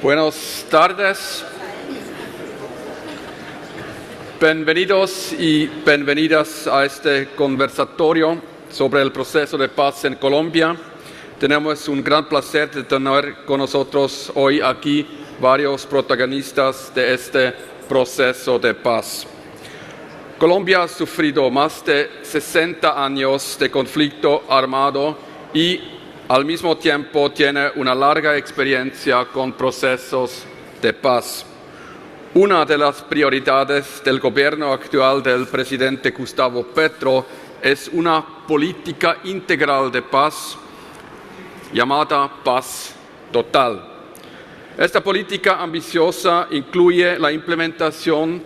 Buenas tardes. Bienvenidos y bienvenidas a este conversatorio sobre el proceso de paz en Colombia. Tenemos un gran placer de tener con nosotros hoy aquí varios protagonistas de este proceso de paz. Colombia ha sufrido más de 60 años de conflicto armado y al mismo tiempo tiene una larga experiencia con procesos de paz. Una de las prioridades del gobierno actual del presidente Gustavo Petro es una política integral de paz llamada Paz Total. Esta política ambiciosa incluye la implementación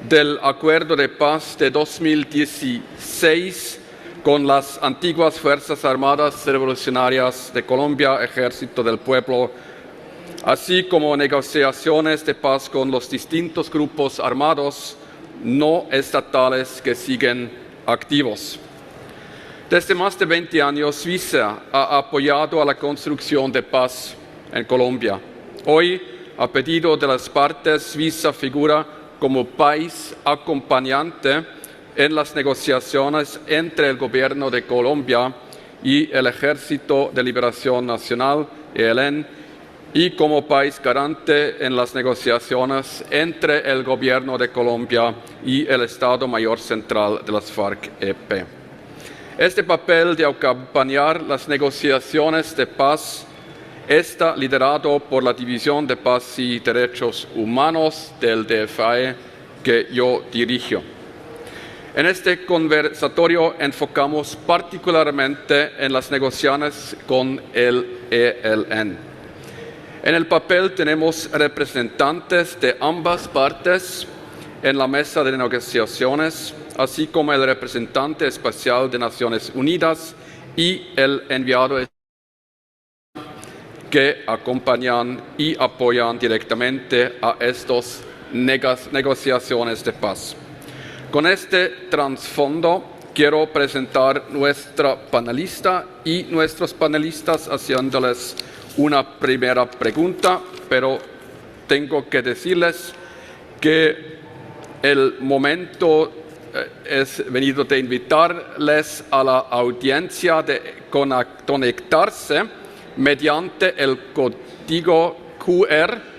del Acuerdo de Paz de 2016 con las antiguas Fuerzas Armadas Revolucionarias de Colombia, Ejército del Pueblo, así como negociaciones de paz con los distintos grupos armados no estatales que siguen activos. Desde más de 20 años, Suiza ha apoyado a la construcción de paz en Colombia. Hoy, a pedido de las partes, Suiza figura como país acompañante en las negociaciones entre el Gobierno de Colombia y el Ejército de Liberación Nacional, ELN, y como país garante en las negociaciones entre el Gobierno de Colombia y el Estado Mayor Central de las FARC-EP. Este papel de acompañar las negociaciones de paz está liderado por la División de Paz y Derechos Humanos del DFAE que yo dirijo. En este conversatorio enfocamos particularmente en las negociaciones con el ELN. En el papel tenemos representantes de ambas partes en la mesa de negociaciones, así como el representante especial de Naciones Unidas y el enviado que acompañan y apoyan directamente a estas negociaciones de paz. Con este trasfondo quiero presentar nuestra panelista y nuestros panelistas haciéndoles una primera pregunta, pero tengo que decirles que el momento es venido de invitarles a la audiencia de conectarse mediante el código QR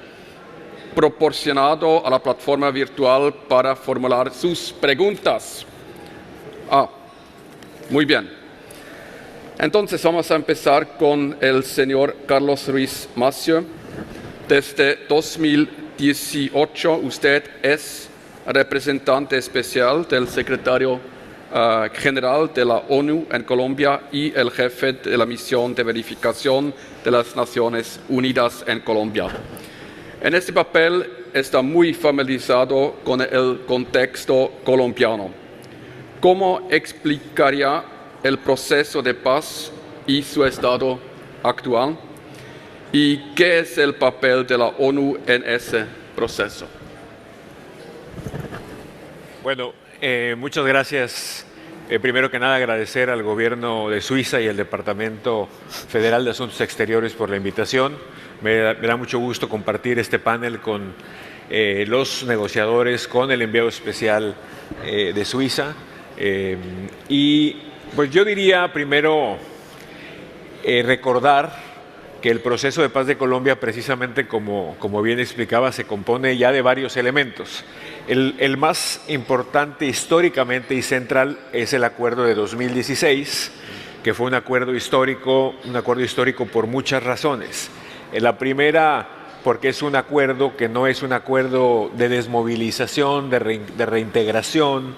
proporcionado a la plataforma virtual para formular sus preguntas. Muy bien. Entonces vamos a empezar con el señor Carlos Ruiz Massieu. Desde 2018 usted es representante especial del secretario general de la ONU en Colombia y el jefe de la misión de verificación de las Naciones Unidas en Colombia. En este papel está muy familiarizado con el contexto colombiano. ¿Cómo explicaría el proceso de paz y su estado actual? ¿Y qué es el papel de la ONU en ese proceso? Bueno, muchas gracias. Primero que nada, agradecer al Gobierno de Suiza y al Departamento Federal de Asuntos Exteriores por la invitación. Me da mucho gusto compartir este panel con los negociadores, con el enviado especial de Suiza. Y pues yo diría primero recordar que el proceso de paz de Colombia, precisamente como bien explicaba, se compone ya de varios elementos. El más importante históricamente y central es el acuerdo de 2016, que fue un acuerdo histórico por muchas razones. La primera, porque es un acuerdo que no es un acuerdo de desmovilización, de reintegración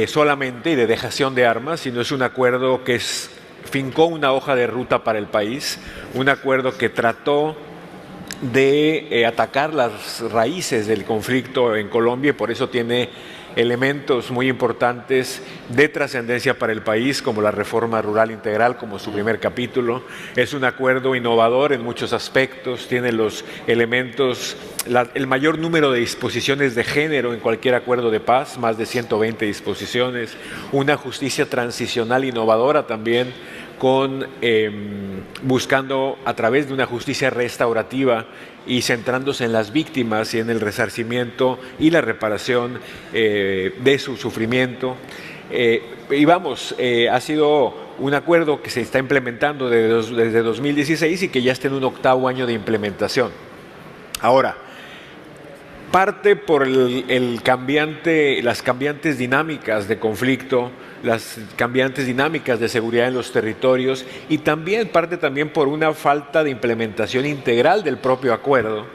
solamente y de dejación de armas, sino es un acuerdo que fincó una hoja de ruta para el país, un acuerdo que trató de atacar las raíces del conflicto en Colombia y por eso tiene elementos muy importantes de trascendencia para el país, como la reforma rural integral, como su primer capítulo. Es un acuerdo innovador en muchos aspectos, tiene los elementos, el mayor número de disposiciones de género en cualquier acuerdo de paz, más de 120 disposiciones, una justicia transicional innovadora también, buscando a través de una justicia restaurativa y centrándose en las víctimas y en el resarcimiento y la reparación de su sufrimiento. Ha sido un acuerdo que se está implementando desde 2016 y que ya está en un 8º año de implementación. Ahora, parte por las cambiantes dinámicas de conflicto, las cambiantes dinámicas de seguridad en los territorios, y también parte por una falta de implementación integral del propio acuerdo,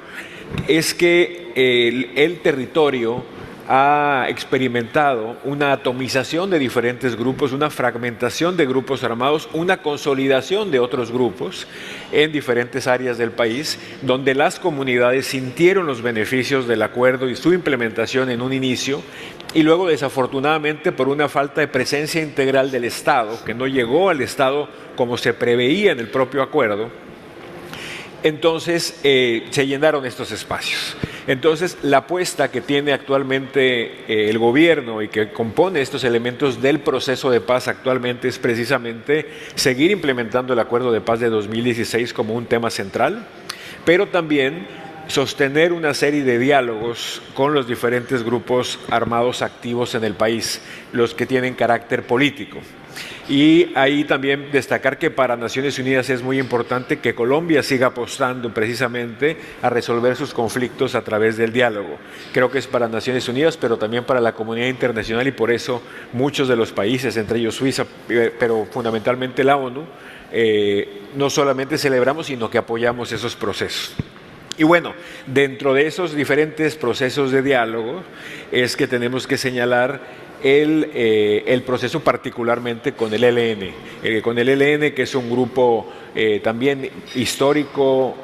es que el territorio ha experimentado una atomización de diferentes grupos, una fragmentación de grupos armados, una consolidación de otros grupos en diferentes áreas del país, donde las comunidades sintieron los beneficios del acuerdo y su implementación en un inicio, y luego, desafortunadamente, por una falta de presencia integral del Estado, que no llegó al Estado como se preveía en el propio acuerdo, entonces se llenaron estos espacios. Entonces, la apuesta que tiene actualmente el gobierno y que compone estos elementos del proceso de paz actualmente es precisamente seguir implementando el acuerdo de paz de 2016 como un tema central, pero también sostener una serie de diálogos con los diferentes grupos armados activos en el país, los que tienen carácter político. Y ahí también destacar que para Naciones Unidas es muy importante que Colombia siga apostando precisamente a resolver sus conflictos a través del diálogo. Creo que es para Naciones Unidas, pero también para la comunidad internacional, y por eso muchos de los países, entre ellos Suiza, pero fundamentalmente la ONU, no solamente celebramos, sino que apoyamos esos procesos. Y bueno, dentro de esos diferentes procesos de diálogo es que tenemos que señalar el proceso particularmente con el ELN. Con el ELN, que es un grupo también histórico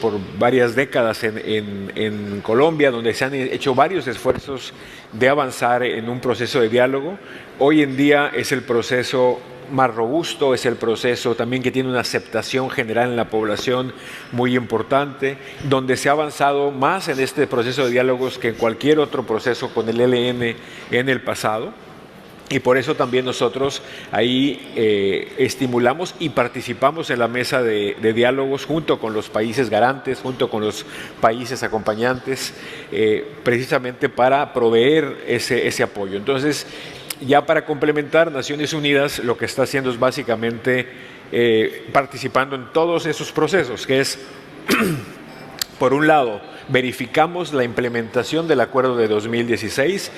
por varias décadas en Colombia, donde se han hecho varios esfuerzos de avanzar en un proceso de diálogo. Hoy en día es el proceso más robusto, es el proceso también que tiene una aceptación general en la población muy importante, donde se ha avanzado más en este proceso de diálogos que en cualquier otro proceso con el ELN en el pasado. Y por eso también nosotros ahí estimulamos y participamos en la mesa de diálogos junto con los países garantes, junto con los países acompañantes, precisamente para proveer ese apoyo. Entonces, ya para complementar, Naciones Unidas lo que está haciendo es básicamente participando en todos esos procesos, que es, por un lado, verificamos la implementación del acuerdo de 2016,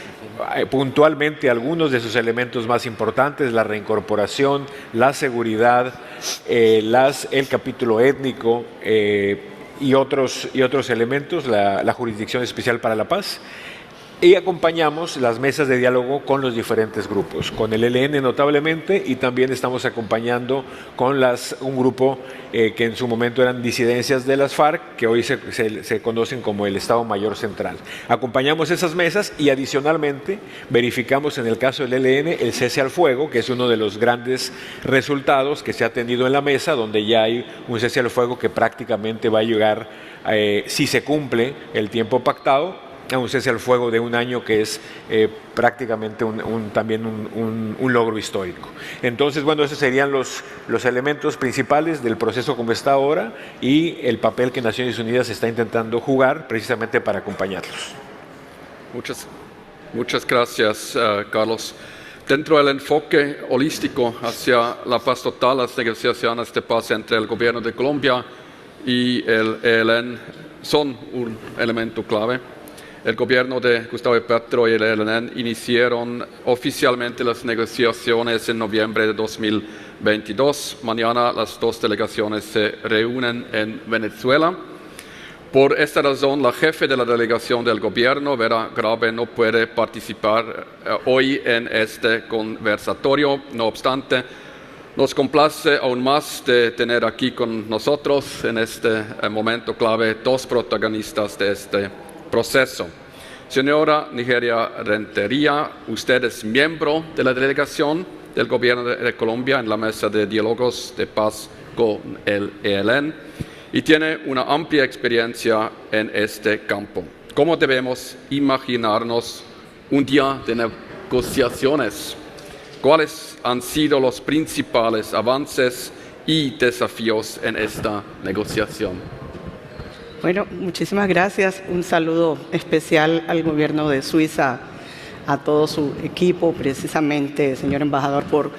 puntualmente algunos de sus elementos más importantes, la reincorporación, la seguridad, el capítulo étnico y otros elementos, la Jurisdicción Especial para la Paz. Y acompañamos las mesas de diálogo con los diferentes grupos, con el ELN notablemente, y también estamos acompañando con un grupo que en su momento eran disidencias de las FARC, que hoy se conocen como el Estado Mayor Central. Acompañamos esas mesas y adicionalmente verificamos en el caso del ELN el cese al fuego, que es uno de los grandes resultados que se ha tenido en la mesa, donde ya hay un cese al fuego que prácticamente va a llegar, si se cumple el tiempo pactado, a un cese al fuego de un año, que es prácticamente también un logro histórico. Entonces, bueno, esos serían los elementos principales del proceso como está ahora y el papel que Naciones Unidas está intentando jugar precisamente para acompañarlos. Muchas gracias, Carlos. Dentro del enfoque holístico hacia la paz total, las negociaciones de paz entre el gobierno de Colombia y el ELN son un elemento clave. El gobierno de Gustavo Petro y el ELN iniciaron oficialmente las negociaciones en noviembre de 2022. Mañana las dos delegaciones se reúnen en Venezuela. Por esta razón, la jefe de la delegación del gobierno, Vera Grave, no puede participar hoy en este conversatorio. No obstante, nos complace aún más de tener aquí con nosotros en este momento clave dos protagonistas de este proceso. Señora Nigeria Rentería, usted es miembro de la delegación del gobierno de Colombia en la mesa de diálogos de paz con el ELN y tiene una amplia experiencia en este campo. ¿Cómo debemos imaginarnos un día de negociaciones? ¿Cuáles han sido los principales avances y desafíos en esta negociación? Bueno, muchísimas gracias. Un saludo especial al gobierno de Suiza, a todo su equipo, precisamente, señor embajador, por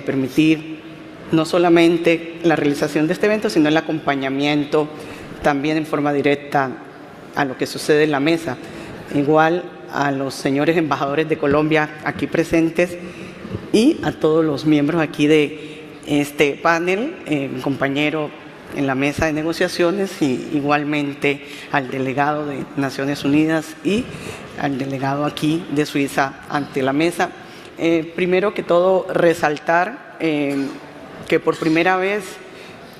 permitir no solamente la realización de este evento, sino el acompañamiento también en forma directa a lo que sucede en la mesa. Igual a los señores embajadores de Colombia aquí presentes y a todos los miembros aquí de este panel, compañero en la mesa de negociaciones, y igualmente al delegado de Naciones Unidas y al delegado aquí de Suiza ante la mesa. Primero que todo, resaltar que por primera vez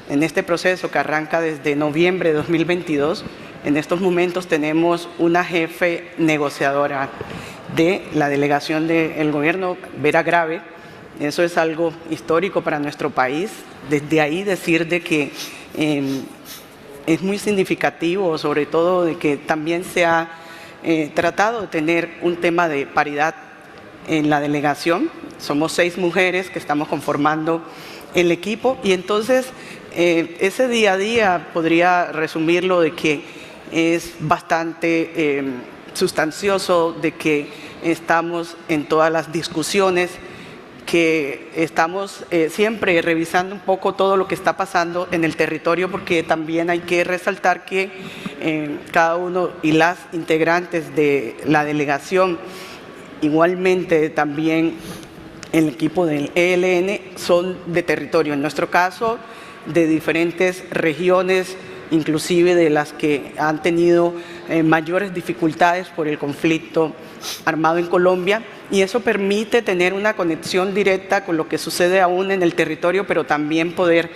en este proceso que arranca desde noviembre de 2022, en estos momentos tenemos una jefe negociadora de la delegación del gobierno, Vera Grave. Eso es algo histórico para nuestro país. Desde ahí decir de que es muy significativo, sobre todo de que también se ha tratado de tener un tema de paridad en la delegación. Somos 6 mujeres que estamos conformando el equipo, y entonces ese día a día podría resumirlo de que es bastante sustancioso, de que estamos en todas las discusiones, que estamos siempre revisando un poco todo lo que está pasando en el territorio, porque también hay que resaltar que cada uno y las integrantes de la delegación, igualmente también el equipo del ELN, son de territorio, en nuestro caso de diferentes regiones, inclusive de las que han tenido mayores dificultades por el conflicto armado en Colombia, y eso permite tener una conexión directa con lo que sucede aún en el territorio, pero también poder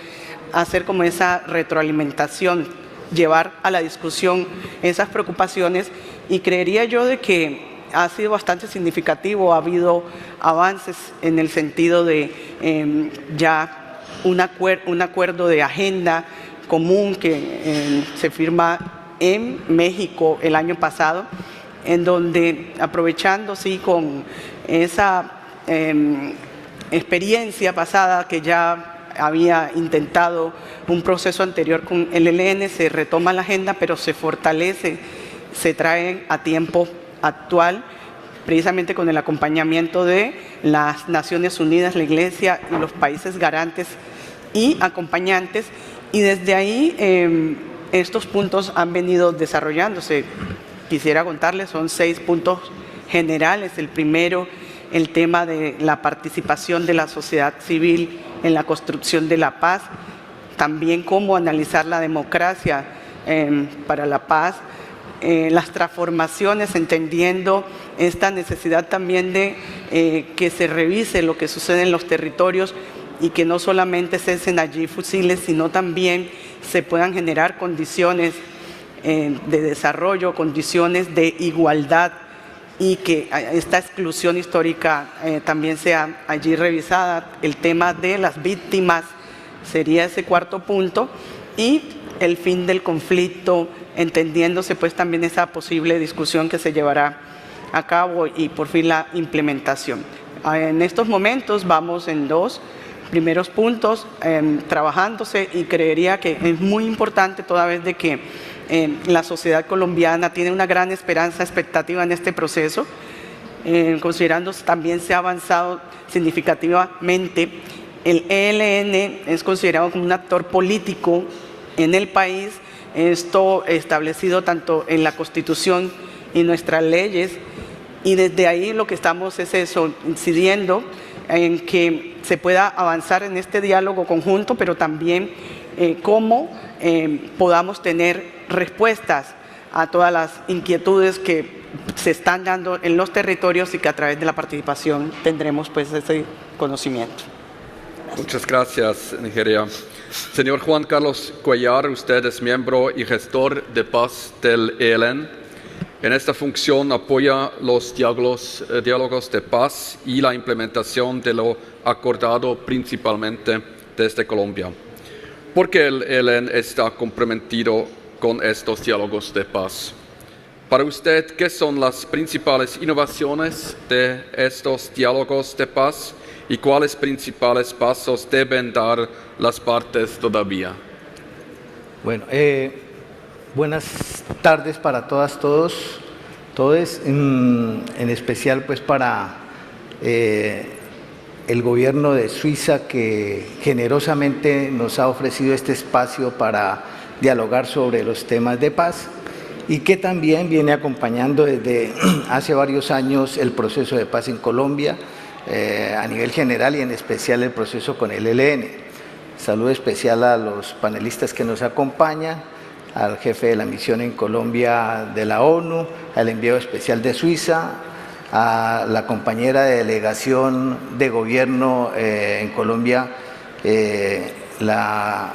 hacer como esa retroalimentación, llevar a la discusión esas preocupaciones, y creería yo de que ha sido bastante significativo, ha habido avances en el sentido de ya un acuerdo de agenda común que se firma en México el año pasado, en donde, aprovechando con esa experiencia pasada que ya había intentado un proceso anterior con el ELN, se retoma la agenda, pero se fortalece, se trae a tiempo actual, precisamente con el acompañamiento de las Naciones Unidas, la Iglesia y los países garantes y acompañantes, y desde ahí estos puntos han venido desarrollándose. Quisiera contarles, son 6 puntos generales. El primero, el tema de la participación de la sociedad civil en la construcción de la paz, también cómo analizar la democracia para la paz, las transformaciones, entendiendo esta necesidad también de que se revise lo que sucede en los territorios y que no solamente cesen allí fusiles, sino también se puedan generar condiciones de desarrollo, condiciones de igualdad, y que esta exclusión histórica también sea allí revisada. El tema de las víctimas sería ese cuarto punto, y el fin del conflicto, entendiéndose pues también esa posible discusión que se llevará a cabo, y por fin la implementación. En estos momentos vamos en 2 primeros puntos trabajándose, y creería que es muy importante toda vez de que la sociedad colombiana tiene una gran esperanza, expectativa en este proceso, considerando también se ha avanzado significativamente. El ELN es considerado como un actor político en el país, esto establecido tanto en la Constitución y nuestras leyes, y desde ahí lo que estamos es eso, incidiendo en que se pueda avanzar en este diálogo conjunto, pero también cómo podamos tener respuestas a todas las inquietudes que se están dando en los territorios, y que a través de la participación tendremos pues ese conocimiento. Muchas gracias, Nigeria. Señor Juan Carlos Cuellar, usted es miembro y gestor de paz del ELN. En esta función apoya los diálogos de paz y la implementación de lo acordado principalmente desde Colombia. ¿Por qué el ELN está comprometido con estos diálogos de paz? Para usted, ¿qué son las principales innovaciones de estos diálogos de paz y cuáles principales pasos deben dar las partes todavía. Bueno, buenas tardes para todas, todos, en especial pues para el gobierno de Suiza, que generosamente nos ha ofrecido este espacio para dialogar sobre los temas de paz y que también viene acompañando desde hace varios años el proceso de paz en Colombia a nivel general y en especial el proceso con el ELN. Saludo especial a los panelistas que nos acompañan, al jefe de la misión en Colombia de la ONU, al enviado especial de Suiza, a la compañera de delegación de gobierno en Colombia, la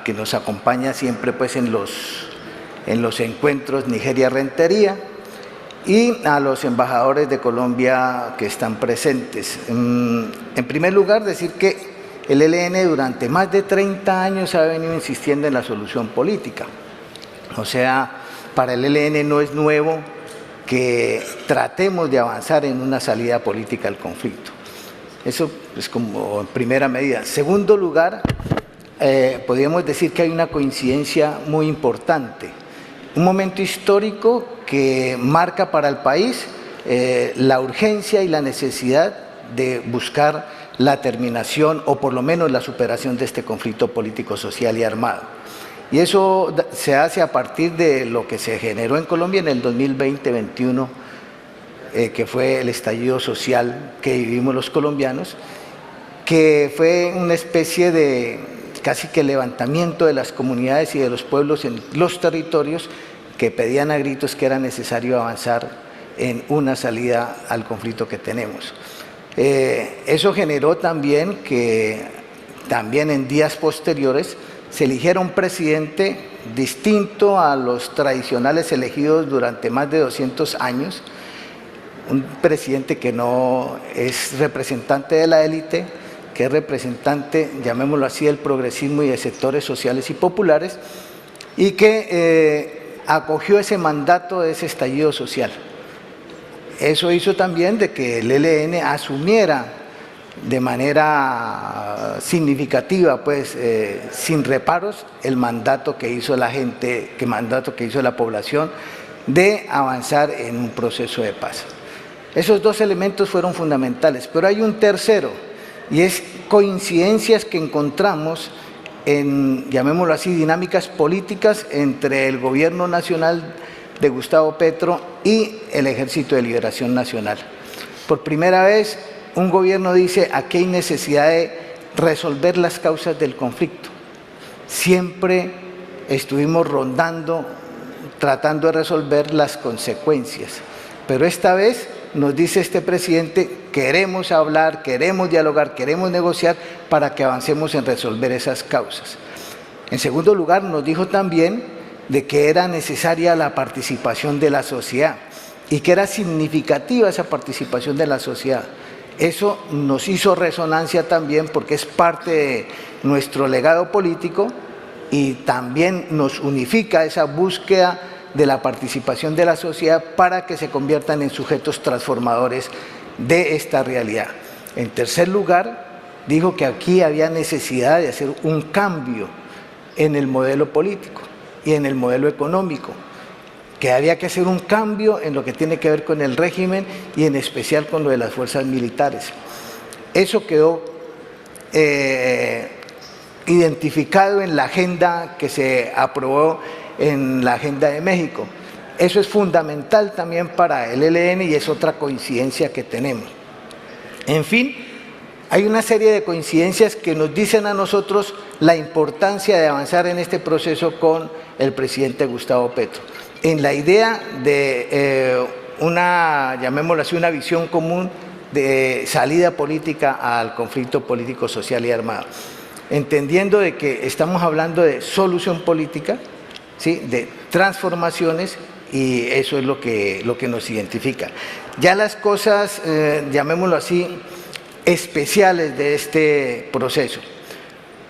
que nos acompaña siempre pues en los encuentros, Nigeria Rentería, y a los embajadores de Colombia que están presentes. En primer lugar, decir que el ELN durante más de 30 años ha venido insistiendo en la solución política. O sea, para el ELN no es nuevo que tratemos de avanzar en una salida política al conflicto. Eso es como en primera medida. En segundo lugar, podríamos decir que hay una coincidencia muy importante. Un momento histórico que marca para el país la urgencia y la necesidad de buscar la terminación o por lo menos la superación de este conflicto político, social y armado. Y eso se hace a partir de lo que se generó en Colombia en el 2020-21, que fue el estallido social que vivimos los colombianos, que fue una especie de casi que levantamiento de las comunidades y de los pueblos en los territorios que pedían a gritos que era necesario avanzar en una salida al conflicto que tenemos. Eso generó también que también en días posteriores se eligiera un presidente distinto a los tradicionales elegidos durante más de 200 años, un presidente que no es representante de la élite, que es representante, llamémoslo así, del progresismo y de sectores sociales y populares, y que acogió ese mandato de ese estallido social. Eso hizo también de que el ELN asumiera de manera significativa, pues sin reparos, el mandato que hizo la gente, el mandato que hizo la población de avanzar en un proceso de paz. Esos dos elementos fueron fundamentales, pero hay un tercero, y es coincidencias que encontramos en, llamémoslo así, dinámicas políticas entre el gobierno nacional de Gustavo Petro y el Ejército de Liberación Nacional. Por primera vez, un gobierno dice: aquí hay necesidad de resolver las causas del conflicto. Siempre estuvimos rondando, tratando de resolver las consecuencias, pero esta vez nos dice este presidente: queremos hablar, queremos dialogar, queremos negociar para que avancemos en resolver esas causas. En segundo lugar, nos dijo también de que era necesaria la participación de la sociedad y que era significativa esa participación de la sociedad. Eso nos hizo resonancia también porque es parte de nuestro legado político y también nos unifica esa búsqueda de la participación de la sociedad para que se conviertan en sujetos transformadores de esta realidad. En tercer lugar, dijo que aquí había necesidad de hacer un cambio en el modelo político y en el modelo económico, que había que hacer un cambio en lo que tiene que ver con el régimen y en especial con lo de las fuerzas militares. Eso quedó identificado en la agenda que se aprobó en la Agenda de México. Eso es fundamental también para el ELN y es otra coincidencia que tenemos. En fin, hay una serie de coincidencias que nos dicen a nosotros la importancia de avanzar en este proceso con el presidente Gustavo Petro, en la idea de una, llamémoslo así, una visión común de salida política al conflicto político, social y armado, entendiendo de que estamos hablando de solución política, ¿sí?, de transformaciones, y eso es lo que nos identifica. Ya las cosas, llamémoslo así, especiales de este proceso.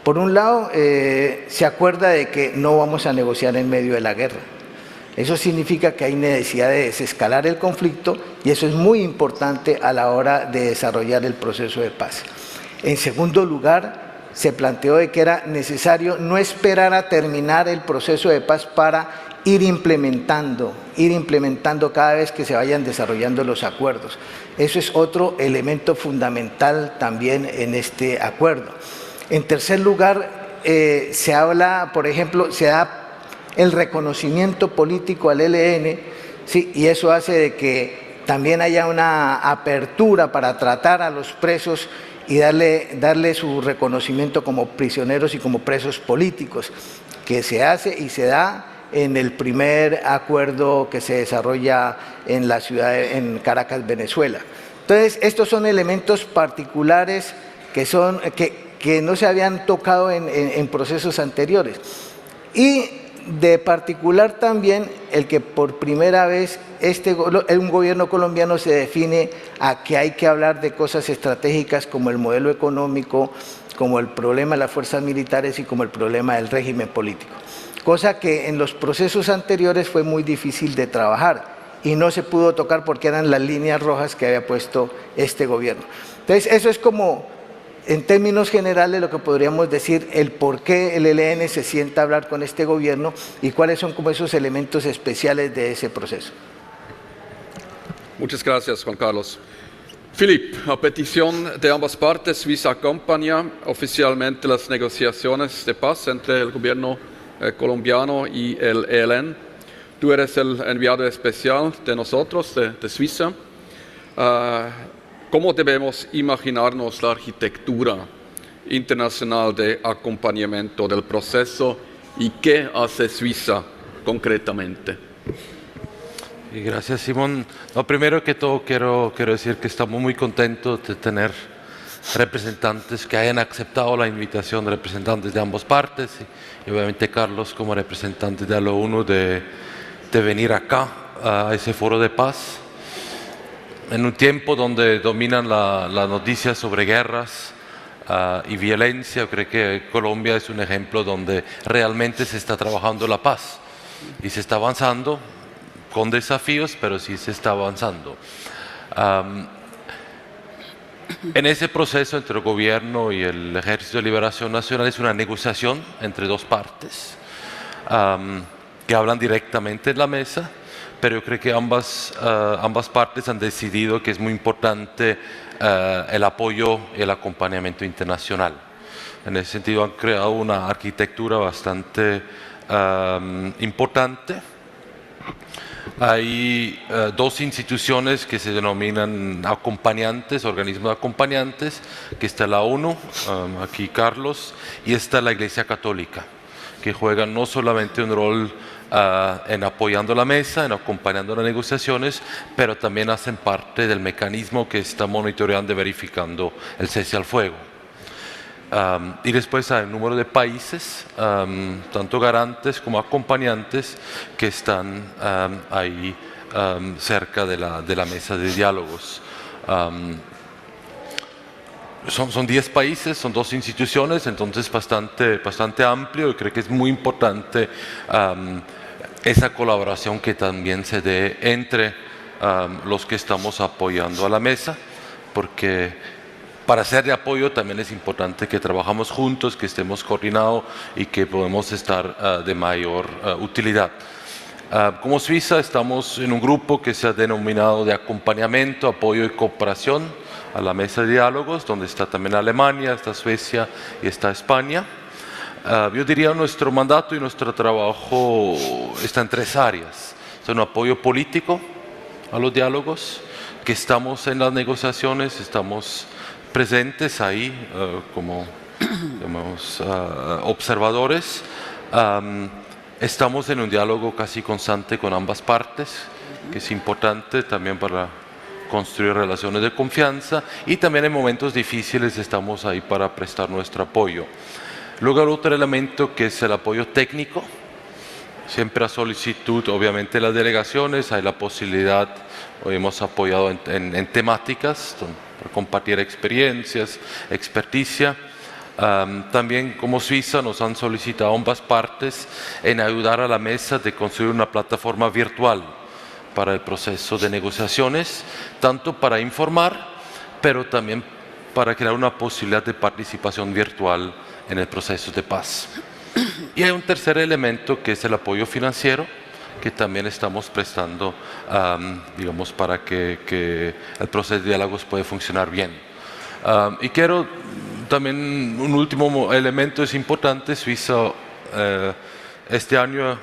Por un lado, se acuerda de que no vamos a negociar en medio de la guerra. Eso significa que hay necesidad de desescalar el conflicto y eso es muy importante a la hora de desarrollar el proceso de paz. En segundo lugar, se planteó de que era necesario no esperar a terminar el proceso de paz para ir implementando cada vez que se vayan desarrollando los acuerdos. Eso es otro elemento fundamental también en este acuerdo. En tercer lugar, se habla, por ejemplo, se da el reconocimiento político al ELN, ¿sí? Y eso hace de que también haya una apertura para tratar a los presos y darle su reconocimiento como prisioneros y como presos políticos, que se hace y se da en el primer acuerdo que se desarrolla en la ciudad, en Caracas, Venezuela. Entonces, estos son elementos particulares que no se habían tocado en procesos anteriores. Y de particular también el que por primera vez un gobierno colombiano se define a que hay que hablar de cosas estratégicas como el modelo económico, como el problema de las fuerzas militares y como el problema del régimen político. Cosa que en los procesos anteriores fue muy difícil de trabajar y no se pudo tocar porque eran las líneas rojas que había puesto este gobierno. Entonces, eso es como, en términos generales, lo que podríamos decir, el por qué el ELN se sienta a hablar con este gobierno y cuáles son como esos elementos especiales de ese proceso. Muchas gracias, Juan Carlos. Philip, a petición de ambas partes, Suiza acompaña oficialmente las negociaciones de paz entre el gobierno colombiano y el ELN. Tú eres el enviado especial de nosotros, de Suiza. ¿Cómo debemos imaginarnos la arquitectura internacional de acompañamiento del proceso y qué hace Suiza concretamente? Y gracias, Simón. No, primero que todo quiero decir que estamos muy contentos de tener representantes que hayan aceptado la invitación de representantes de ambas partes y obviamente Carlos como representante de la ONU de venir acá a ese foro de paz. En un tiempo donde dominan las noticias sobre guerras y violencia, creo que Colombia es un ejemplo donde realmente se está trabajando la paz y se está avanzando con desafíos, pero sí se está avanzando. En ese proceso entre el gobierno y el Ejército de Liberación Nacional es una negociación entre dos partes que hablan directamente en la mesa, pero yo creo que ambas partes han decidido que es muy importante el apoyo y el acompañamiento internacional. En ese sentido han creado una arquitectura bastante importante. Hay dos instituciones que se denominan acompañantes, organismos acompañantes, que está la ONU, aquí Carlos, y está la Iglesia Católica, que juegan no solamente un rol en apoyando la mesa, en acompañando las negociaciones, pero también hacen parte del mecanismo que está monitoreando y verificando el cese al fuego. Y después hay un número de países, tanto garantes como acompañantes, que están ahí cerca de la mesa de diálogos. Son 10 países, son 2 instituciones, entonces bastante amplio y creo que es muy importante esa colaboración que también se dé entre los que estamos apoyando a la mesa, porque para ser de apoyo también es importante que trabajamos juntos, que estemos coordinados y que podemos estar de mayor utilidad. Como Suiza estamos en un grupo que se ha denominado de acompañamiento, apoyo y cooperación a la mesa de diálogos, donde está también Alemania, está Suecia y está España. Yo diría nuestro mandato y nuestro trabajo está en 3 áreas. Es un apoyo político a los diálogos, que estamos en las negociaciones, estamos presentes ahí como digamos, observadores. Estamos en un diálogo casi constante con ambas partes, que es importante también para construir relaciones de confianza, y también en momentos difíciles estamos ahí para prestar nuestro apoyo. Luego el otro elemento que es el apoyo técnico, siempre a solicitud obviamente de las delegaciones, hay la posibilidad, hoy hemos apoyado en temáticas, para compartir experiencias, experticia. También como Suiza nos han solicitado ambas partes en ayudar a la mesa de construir una plataforma virtual para el proceso de negociaciones, tanto para informar, pero también para crear una posibilidad de participación virtual en el proceso de paz. Y hay un tercer elemento que es el apoyo financiero, que también estamos prestando, digamos, para que el proceso de diálogos pueda funcionar bien. Y quiero también, un último elemento es importante. Suiza este año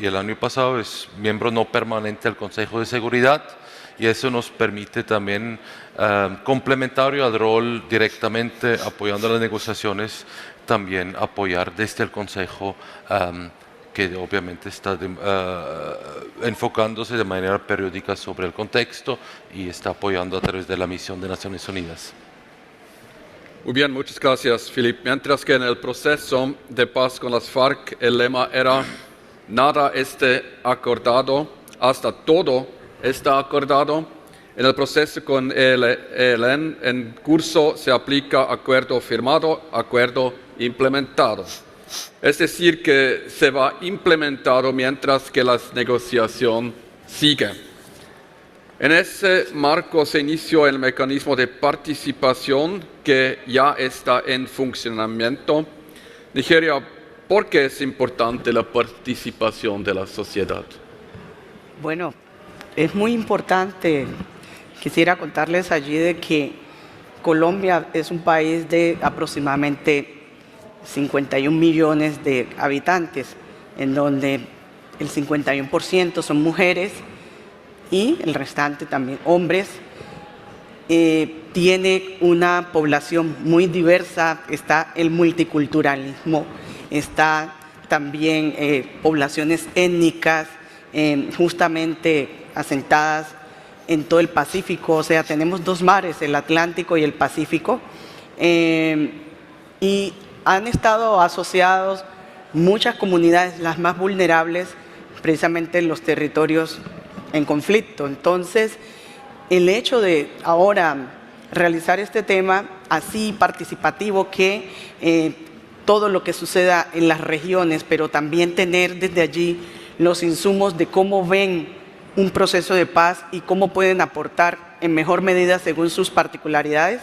y el año pasado es miembro no permanente del Consejo de Seguridad, y eso nos permite también, complementario al rol directamente apoyando las negociaciones, también apoyar desde el Consejo, que obviamente está enfocándose de manera periódica sobre el contexto y está apoyando a través de la misión de Naciones Unidas. Muy bien, muchas gracias, Philippe. Mientras que en el proceso de paz con las FARC el lema era nada esté acordado hasta todo está acordado, en el proceso con el ELN en curso se aplica acuerdo firmado, acuerdo implementado. Es decir, que se va implementado mientras que la negociación sigue. En ese marco se inició el mecanismo de participación que ya está en funcionamiento. Nigeria, ¿por qué es importante la participación de la sociedad? Bueno, es muy importante. Quisiera contarles allí de que Colombia es un país de aproximadamente 51 millones de habitantes, en donde el 51% son mujeres y el restante también hombres. Tiene una población muy diversa, está el multiculturalismo, está también poblaciones étnicas justamente asentadas en todo el Pacífico, o sea, tenemos dos mares, el Atlántico y el Pacífico, y han estado asociados muchas comunidades, las más vulnerables, precisamente en los territorios en conflicto. Entonces, el hecho de ahora realizar este tema así participativo, que todo lo que suceda en las regiones, pero también tener desde allí los insumos de cómo ven un proceso de paz y cómo pueden aportar en mejor medida según sus particularidades,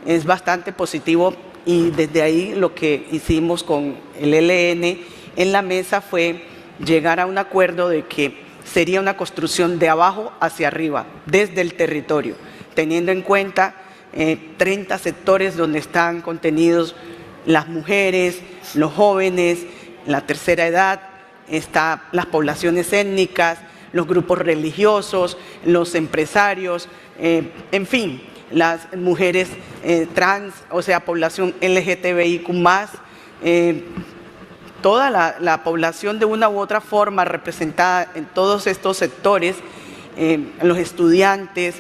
es bastante positivo. Y desde ahí lo que hicimos con el ELN en la mesa fue llegar a un acuerdo de que sería una construcción de abajo hacia arriba, desde el territorio, teniendo en cuenta 30 sectores donde están contenidos las mujeres, los jóvenes, la tercera edad, las poblaciones étnicas, los grupos religiosos, los empresarios, en fin, las mujeres trans, o sea, población LGTBIQ+, toda la población de una u otra forma representada en todos estos sectores, los estudiantes,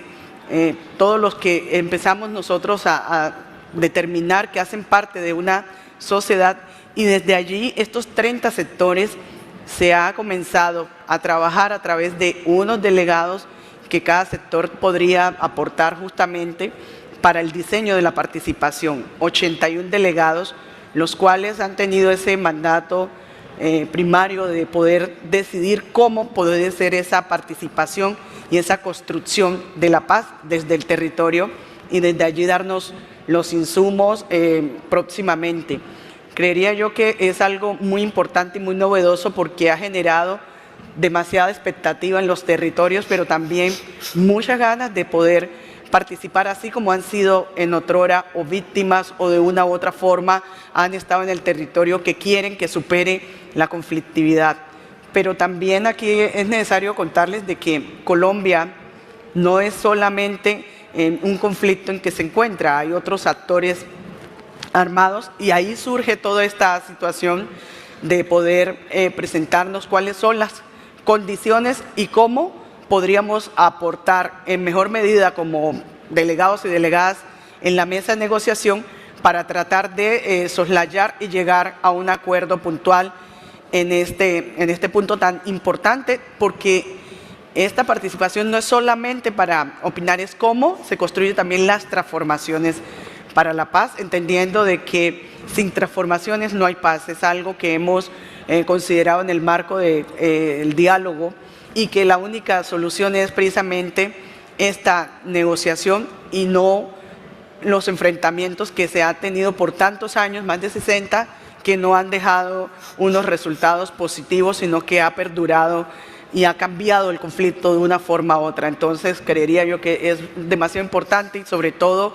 todos los que empezamos nosotros a determinar que hacen parte de una sociedad, y desde allí estos 30 sectores se ha comenzado a trabajar a través de unos delegados que cada sector podría aportar justamente para el diseño de la participación. 81 delegados, los cuales han tenido ese mandato primario de poder decidir cómo puede ser esa participación y esa construcción de la paz desde el territorio, y desde allí darnos los insumos próximamente. Creería yo que es algo muy importante y muy novedoso, porque ha generado demasiada expectativa en los territorios, pero también muchas ganas de poder participar, así como han sido en otrora o víctimas o de una u otra forma han estado en el territorio, que quieren que supere la conflictividad. Pero también aquí es necesario contarles de que Colombia no es solamente un conflicto en que se encuentra, hay otros actores armados, y ahí surge toda esta situación de poder presentarnos cuáles son las condiciones y cómo podríamos aportar en mejor medida como delegados y delegadas en la mesa de negociación para tratar de soslayar y llegar a un acuerdo puntual en este punto tan importante, porque esta participación no es solamente para opinar, es cómo se construyen también las transformaciones para la paz, entendiendo de que sin transformaciones no hay paz. Es algo que hemos considerado en el marco del diálogo, y que la única solución es precisamente esta negociación y no los enfrentamientos que se ha tenido por tantos años, más de 60, que no han dejado unos resultados positivos, sino que ha perdurado y ha cambiado el conflicto de una forma u otra. Entonces, creería yo que es demasiado importante, y sobre todo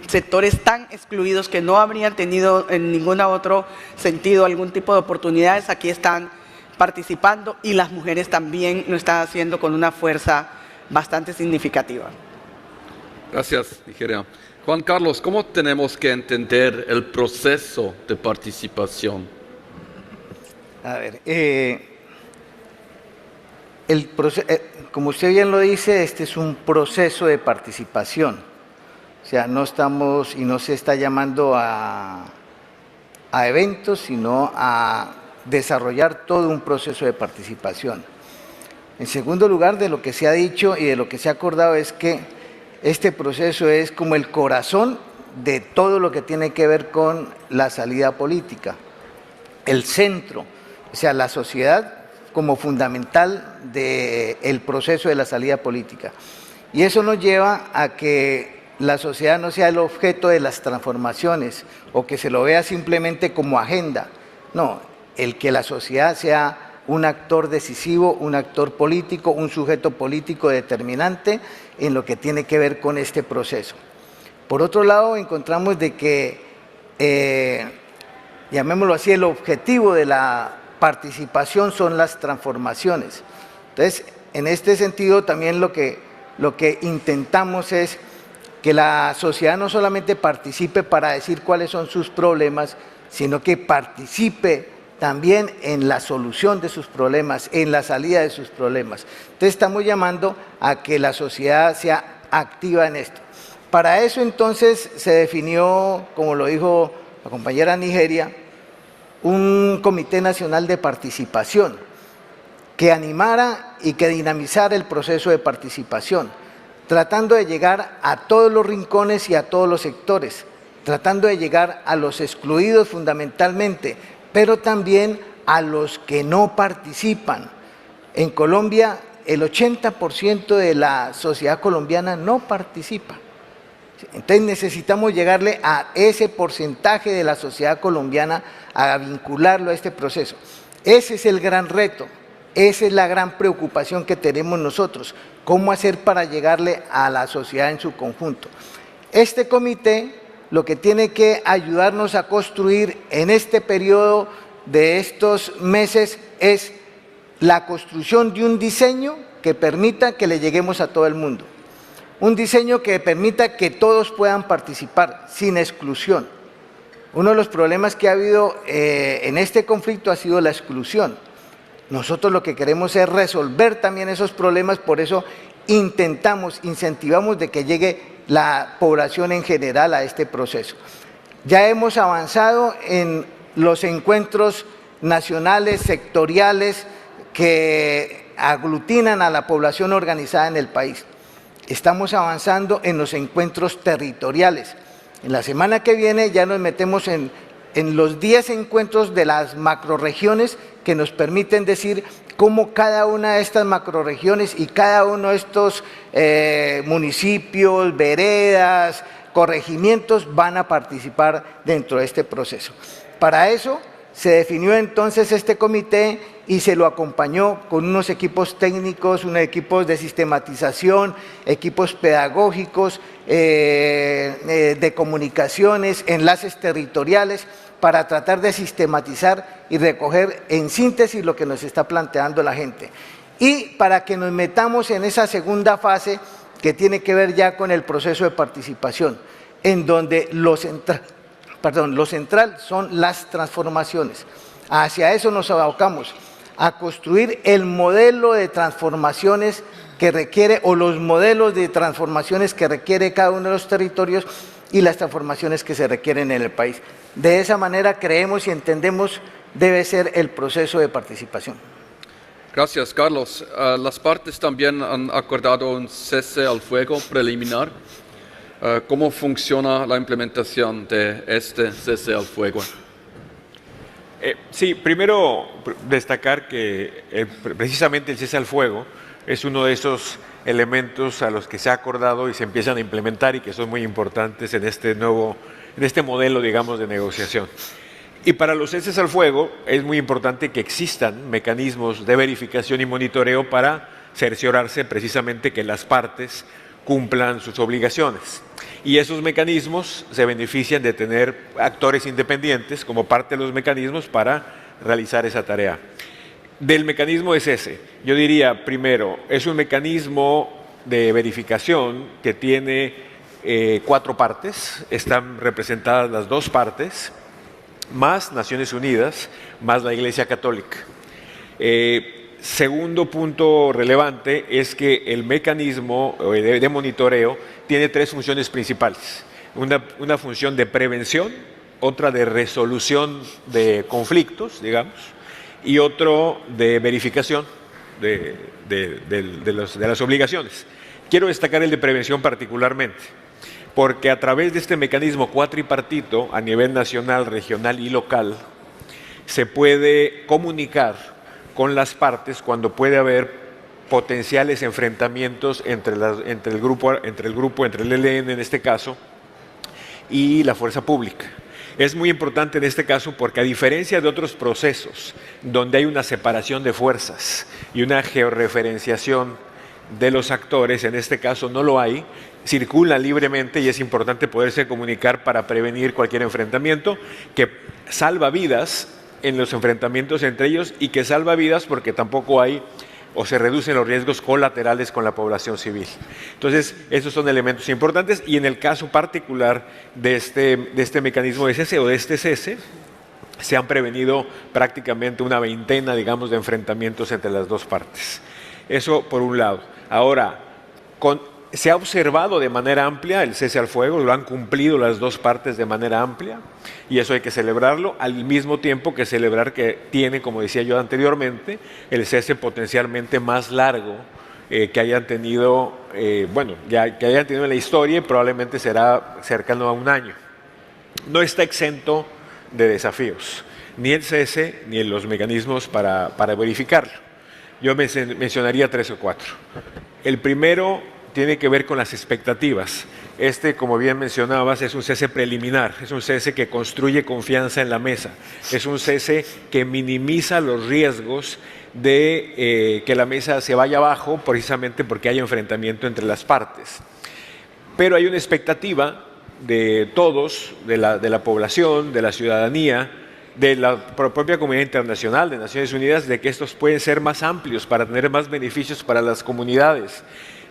sectores tan excluidos que no habrían tenido en ningún otro sentido algún tipo de oportunidades, aquí están participando, y las mujeres también lo están haciendo con una fuerza bastante significativa. Gracias, Nigeria. Juan Carlos, ¿cómo tenemos que entender el proceso de participación? A ver, como usted bien lo dice, este es un proceso de participación. O sea, no estamos y no se está llamando a eventos, sino a desarrollar todo un proceso de participación. En segundo lugar, de lo que se ha dicho y de lo que se ha acordado es que este proceso es como el corazón de todo lo que tiene que ver con la salida política, el centro, o sea, la sociedad como fundamental del proceso de la salida política. Y eso nos lleva a que la sociedad no sea el objeto de las transformaciones o que se lo vea simplemente como agenda. No, el que la sociedad sea un actor decisivo, un actor político, un sujeto político determinante en lo que tiene que ver con este proceso. Por otro lado, encontramos de que, llamémoslo así, el objetivo de la participación son las transformaciones. Entonces, en este sentido, también lo que intentamos es que la sociedad no solamente participe para decir cuáles son sus problemas, sino que participe también en la solución de sus problemas, en la salida de sus problemas. Entonces estamos llamando a que la sociedad sea activa en esto. Para eso entonces se definió, como lo dijo la compañera Nigeria, un Comité Nacional de Participación que animara y que dinamizara el proceso de participación, tratando de llegar a todos los rincones y a todos los sectores, tratando de llegar a los excluidos fundamentalmente, pero también a los que no participan. En Colombia, el 80% de la sociedad colombiana no participa. Entonces necesitamos llegarle a ese porcentaje de la sociedad colombiana, a vincularlo a este proceso. Ese es el gran reto, esa es la gran preocupación que tenemos nosotros, cómo hacer para llegarle a la sociedad en su conjunto. Este comité lo que tiene que ayudarnos a construir en este periodo de estos meses es la construcción de un diseño que permita que le lleguemos a todo el mundo. Un diseño que permita que todos puedan participar sin exclusión. Uno de los problemas que ha habido en este conflicto ha sido la exclusión. Nosotros lo que queremos es resolver también esos problemas, por eso incentivamos de que llegue la población en general a este proceso. Ya hemos avanzado en los encuentros nacionales, sectoriales, que aglutinan a la población organizada en el país. Estamos avanzando en los encuentros territoriales. En la semana que viene ya nos metemos en los 10 encuentros de las macrorregiones que nos permiten decir cómo cada una de estas macrorregiones y cada uno de estos municipios, veredas, corregimientos van a participar dentro de este proceso. Para eso se definió entonces este comité y se lo acompañó con unos equipos técnicos, unos equipos de sistematización, equipos pedagógicos, de comunicaciones, enlaces territoriales, para tratar de sistematizar y recoger en síntesis lo que nos está planteando la gente. Y para que nos metamos en esa segunda fase que tiene que ver ya con el proceso de participación, en donde lo central son las transformaciones. Hacia eso nos abocamos, a construir el modelo de transformaciones que requiere, o los modelos de transformaciones que requiere cada uno de los territorios y las transformaciones que se requieren en el país. De esa manera creemos y entendemos debe ser el proceso de participación. Gracias, Carlos. Las partes también han acordado un cese al fuego preliminar. ¿Cómo funciona la implementación de este cese al fuego? Sí, primero destacar que precisamente el cese al fuego es uno de esos elementos a los que se ha acordado y se empiezan a implementar y que son muy importantes en este modelo, digamos, de negociación. Y para los ceses al fuego es muy importante que existan mecanismos de verificación y monitoreo para cerciorarse precisamente que las partes cumplan sus obligaciones. Y esos mecanismos se benefician de tener actores independientes como parte de los mecanismos para realizar esa tarea. Del mecanismo es ese. Yo diría, primero, es un mecanismo de verificación que tiene 4 partes, están representadas las 2 partes, más Naciones Unidas, más la Iglesia Católica. Segundo punto relevante es que el mecanismo de monitoreo tiene 3 funciones principales. Una función de prevención, otra de resolución de conflictos, digamos, y otro de verificación de las obligaciones. Quiero destacar el de prevención particularmente, porque a través de este mecanismo cuatripartito a nivel nacional, regional y local, se puede comunicar con las partes cuando puede haber potenciales enfrentamientos entre el grupo, entre el ELN en este caso, y la fuerza pública. Es muy importante en este caso porque a diferencia de otros procesos donde hay una separación de fuerzas y una georreferenciación de los actores, en este caso no lo hay, circulan libremente y es importante poderse comunicar para prevenir cualquier enfrentamiento que salva vidas en los enfrentamientos entre ellos y que salva vidas porque tampoco hay o se reducen los riesgos colaterales con la población civil. Entonces, esos son elementos importantes y en el caso particular de este mecanismo de cese o de este cese, se han prevenido prácticamente una veintena, digamos, de enfrentamientos entre las 2 partes. Eso por un lado. Ahora, se ha observado de manera amplia el cese al fuego, lo han cumplido las 2 partes de manera amplia y eso hay que celebrarlo, al mismo tiempo que celebrar que tiene, como decía yo anteriormente, el cese potencialmente más largo que hayan tenido, que hayan tenido en la historia y probablemente será cercano a 1 año. No está exento de desafíos, ni el cese ni los mecanismos para verificarlo. Yo mencionaría 3 o 4. El primero tiene que ver con las expectativas. Como bien mencionabas, es un cese preliminar, es un cese que construye confianza en la mesa, es un cese que minimiza los riesgos de que la mesa se vaya abajo precisamente porque hay enfrentamiento entre las partes. Pero hay una expectativa de todos, de la población, de la ciudadanía, de la propia comunidad internacional, de Naciones Unidas, de que estos pueden ser más amplios para tener más beneficios para las comunidades.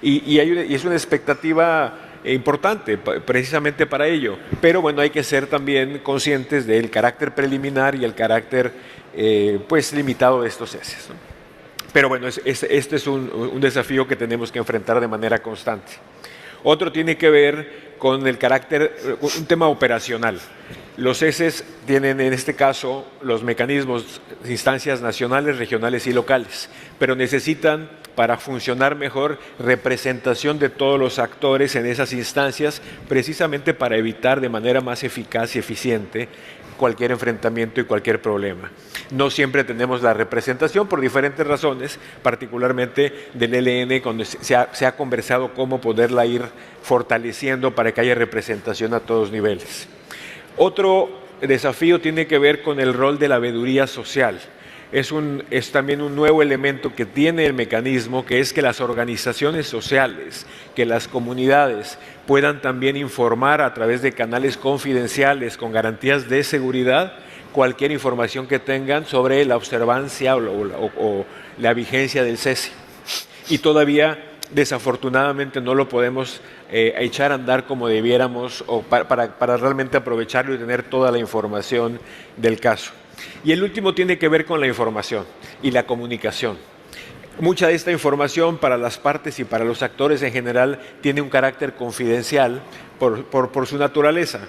Y es una expectativa importante precisamente para ello. Pero bueno, hay que ser también conscientes del carácter preliminar y el carácter limitado de estos ceses, ¿no? Pero bueno, este es un desafío que tenemos que enfrentar de manera constante. Otro tiene que ver con el carácter, un tema operacional. Los ceses tienen en este caso los mecanismos, instancias nacionales, regionales y locales, pero necesitan para funcionar mejor representación de todos los actores en esas instancias, precisamente para evitar de manera más eficaz y eficiente cualquier enfrentamiento y cualquier problema. No siempre tenemos la representación por diferentes razones, particularmente del ELN, cuando se ha conversado cómo poderla ir fortaleciendo para que haya representación a todos niveles. Otro desafío tiene que ver con el rol de la veeduría social. Es también un nuevo elemento que tiene el mecanismo, que es que las organizaciones sociales, que las comunidades puedan también informar a través de canales confidenciales con garantías de seguridad cualquier información que tengan sobre la observancia o la vigencia del cese. Y todavía, desafortunadamente, no lo podemos echar a andar como debiéramos o para realmente aprovecharlo y tener toda la información del caso. Y el último tiene que ver con la información y la comunicación. Mucha de esta información para las partes y para los actores en general tiene un carácter confidencial por su naturaleza.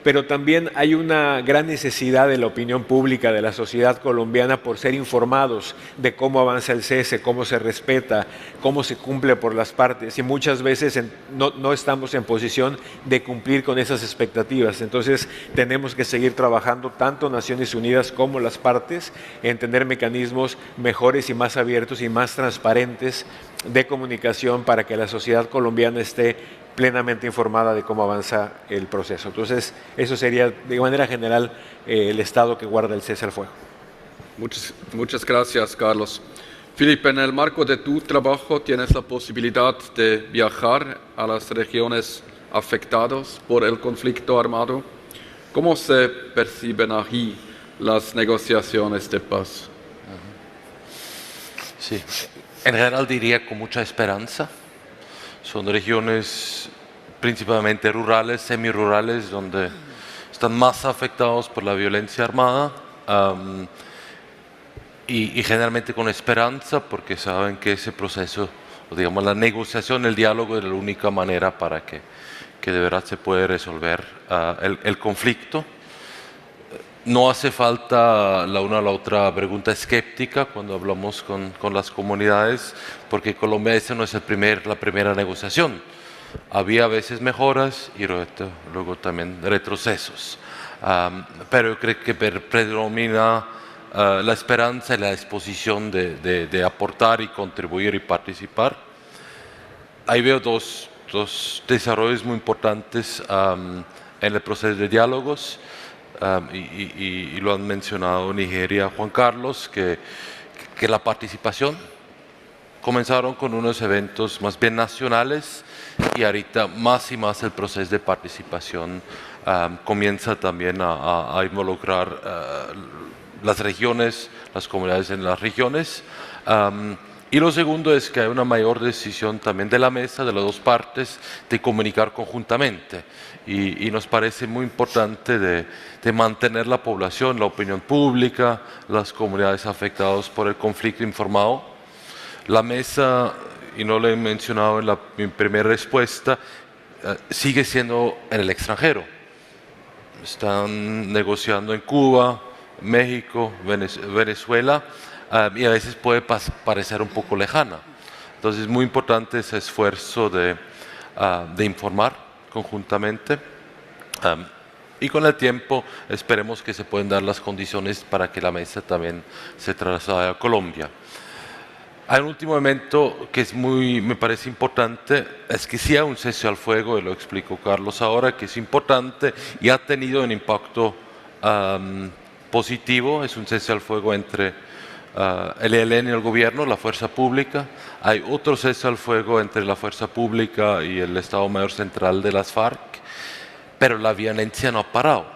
pero también hay una gran necesidad de la opinión pública, de la sociedad colombiana, por ser informados de cómo avanza el cese, cómo se respeta, cómo se cumple por las partes, y muchas veces no estamos en posición de cumplir con esas expectativas. Entonces tenemos que seguir trabajando, tanto Naciones Unidas como las partes, en tener mecanismos mejores y más abiertos y más transparentes de comunicación para que la sociedad colombiana esté plenamente informada de cómo avanza el proceso. Entonces, eso sería de manera general el estado que guarda el cese al fuego. Muchas gracias, Carlos. Philipp, en el marco de tu trabajo tienes la posibilidad de viajar a las regiones afectadas por el conflicto armado. ¿Cómo se perciben allí las negociaciones de paz? Sí, en general diría con mucha esperanza. Son regiones principalmente rurales, semirurales, donde están más afectados por la violencia armada y generalmente con esperanza, porque saben que ese proceso, o digamos la negociación, el diálogo es la única manera para que de verdad se puede resolver el conflicto. No hace falta la una o la otra pregunta escéptica cuando hablamos con las comunidades, porque Colombia esa no es la primera negociación. Había a veces mejoras y luego también retrocesos. Pero yo creo que predomina la esperanza y la disposición de aportar y contribuir y participar. Ahí veo dos desarrollos muy importantes en el proceso de diálogos. Y lo han mencionado Nigeria, Juan Carlos, que la participación comenzaron con unos eventos más bien nacionales y ahorita más y más el proceso de participación comienza también a involucrar las regiones, las comunidades en las regiones. Y lo segundo es que hay una mayor decisión también de la mesa, de las dos partes, de comunicar conjuntamente. Y nos parece muy importante de mantener la población, la opinión pública, las comunidades afectadas por el conflicto informado. La mesa, y no lo he mencionado en mi primera respuesta, sigue siendo en el extranjero. Están negociando en Cuba, México, Venezuela, y a veces puede parecer un poco lejana. Entonces es muy importante ese esfuerzo de informar conjuntamente y con el tiempo esperemos que se puedan dar las condiciones para que la mesa también se traslade a Colombia. Hay un último elemento que me parece importante, es que sí hay un cese al fuego, y lo explicó Carlos ahora, que es importante y ha tenido un impacto positivo. Es un cese al fuego entre el ELN y el gobierno, la fuerza pública. Hay otro cese al fuego entre la fuerza pública y el Estado Mayor Central de las FARC, pero la violencia no ha parado.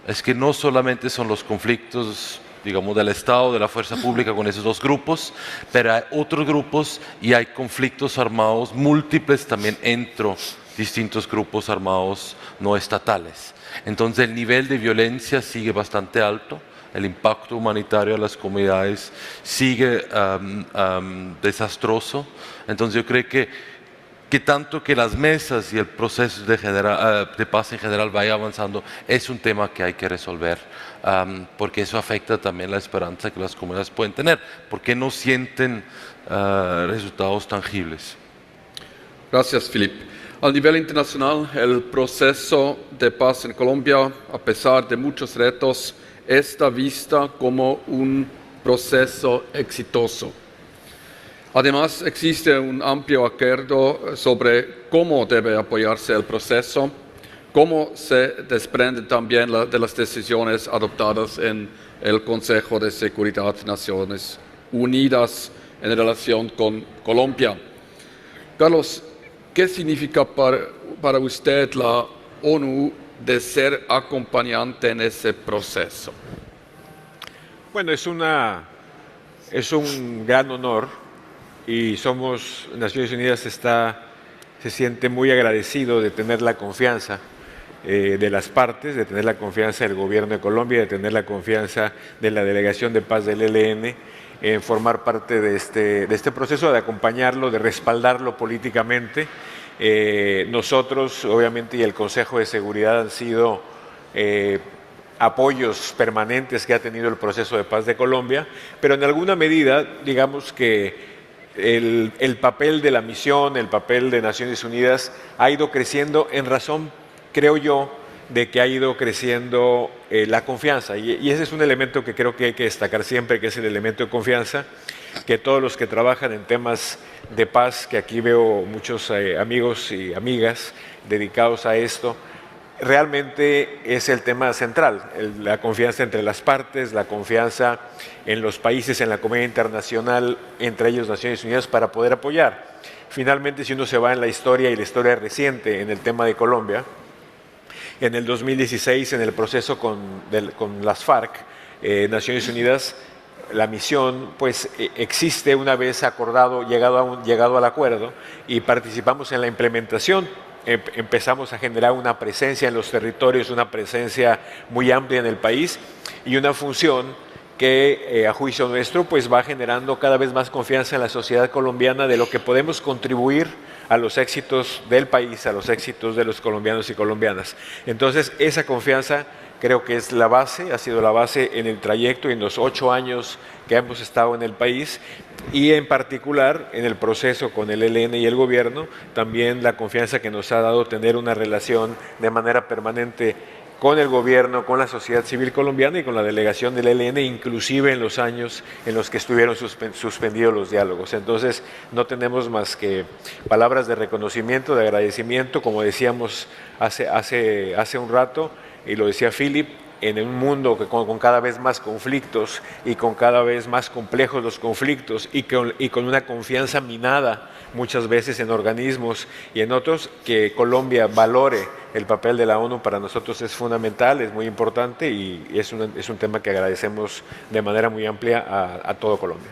Es que no solamente son los conflictos, digamos, del Estado, de la fuerza pública con esos dos grupos, pero hay otros grupos y hay conflictos armados múltiples también entre distintos grupos armados no estatales. Entonces el nivel de violencia sigue bastante alto. El impacto humanitario a las comunidades sigue desastroso. Entonces yo creo que tanto que las mesas y el proceso de paz en general vaya avanzando es un tema que hay que resolver, porque eso afecta también la esperanza que las comunidades pueden tener, porque no sienten resultados tangibles. Gracias, Philipp. A nivel internacional, el proceso de paz en Colombia, a pesar de muchos retos, está vista como un proceso exitoso. Además, existe un amplio acuerdo sobre cómo debe apoyarse el proceso, cómo se desprende también de las decisiones adoptadas en el Consejo de Seguridad de Naciones Unidas en relación con Colombia. Carlos, ¿qué significa para usted la ONU de ser acompañante en ese proceso? Bueno, es un gran honor y Naciones Unidas se siente muy agradecido de tener la confianza de las partes, de tener la confianza del gobierno de Colombia, de tener la confianza de la Delegación de Paz del ELN en formar parte de este proceso, de acompañarlo, de respaldarlo políticamente Nosotros, obviamente, y el Consejo de Seguridad han sido apoyos permanentes que ha tenido el proceso de paz de Colombia, pero en alguna medida, digamos que el papel de la misión, el papel de Naciones Unidas ha ido creciendo en razón, creo yo, de que ha ido creciendo la confianza. Y ese es un elemento que creo que hay que destacar siempre, que es el elemento de confianza, que todos los que trabajan en temas de paz, que aquí veo muchos amigos y amigas dedicados a esto, realmente es el tema central, la confianza entre las partes, la confianza en los países, en la comunidad internacional, entre ellos Naciones Unidas, para poder apoyar. Finalmente, si uno se va en la historia y la historia reciente en el tema de Colombia, en el 2016, en el proceso con las FARC, Naciones Unidas, la misión pues existe una vez acordado, llegado al acuerdo, y participamos en la implementación. Empezamos a generar una presencia en los territorios, una presencia muy amplia en el país y una función que a juicio nuestro pues va generando cada vez más confianza en la sociedad colombiana de lo que podemos contribuir a los éxitos del país, a los éxitos de los colombianos y colombianas. Entonces esa confianza creo que es la base, ha sido la base en el trayecto y en los 8 años que hemos estado en el país, y en particular en el proceso con el ELN y el gobierno, también la confianza que nos ha dado tener una relación de manera permanente con el gobierno, con la sociedad civil colombiana y con la delegación del ELN, inclusive en los años en los que estuvieron suspendidos los diálogos. Entonces no tenemos más que palabras de reconocimiento, de agradecimiento, como decíamos hace un rato, y lo decía Philip, en un mundo con cada vez más conflictos y con cada vez más complejos los conflictos y con una confianza minada muchas veces en organismos y en otros, que Colombia valore el papel de la ONU para nosotros es fundamental, es muy importante y es un tema que agradecemos de manera muy amplia a todo Colombia.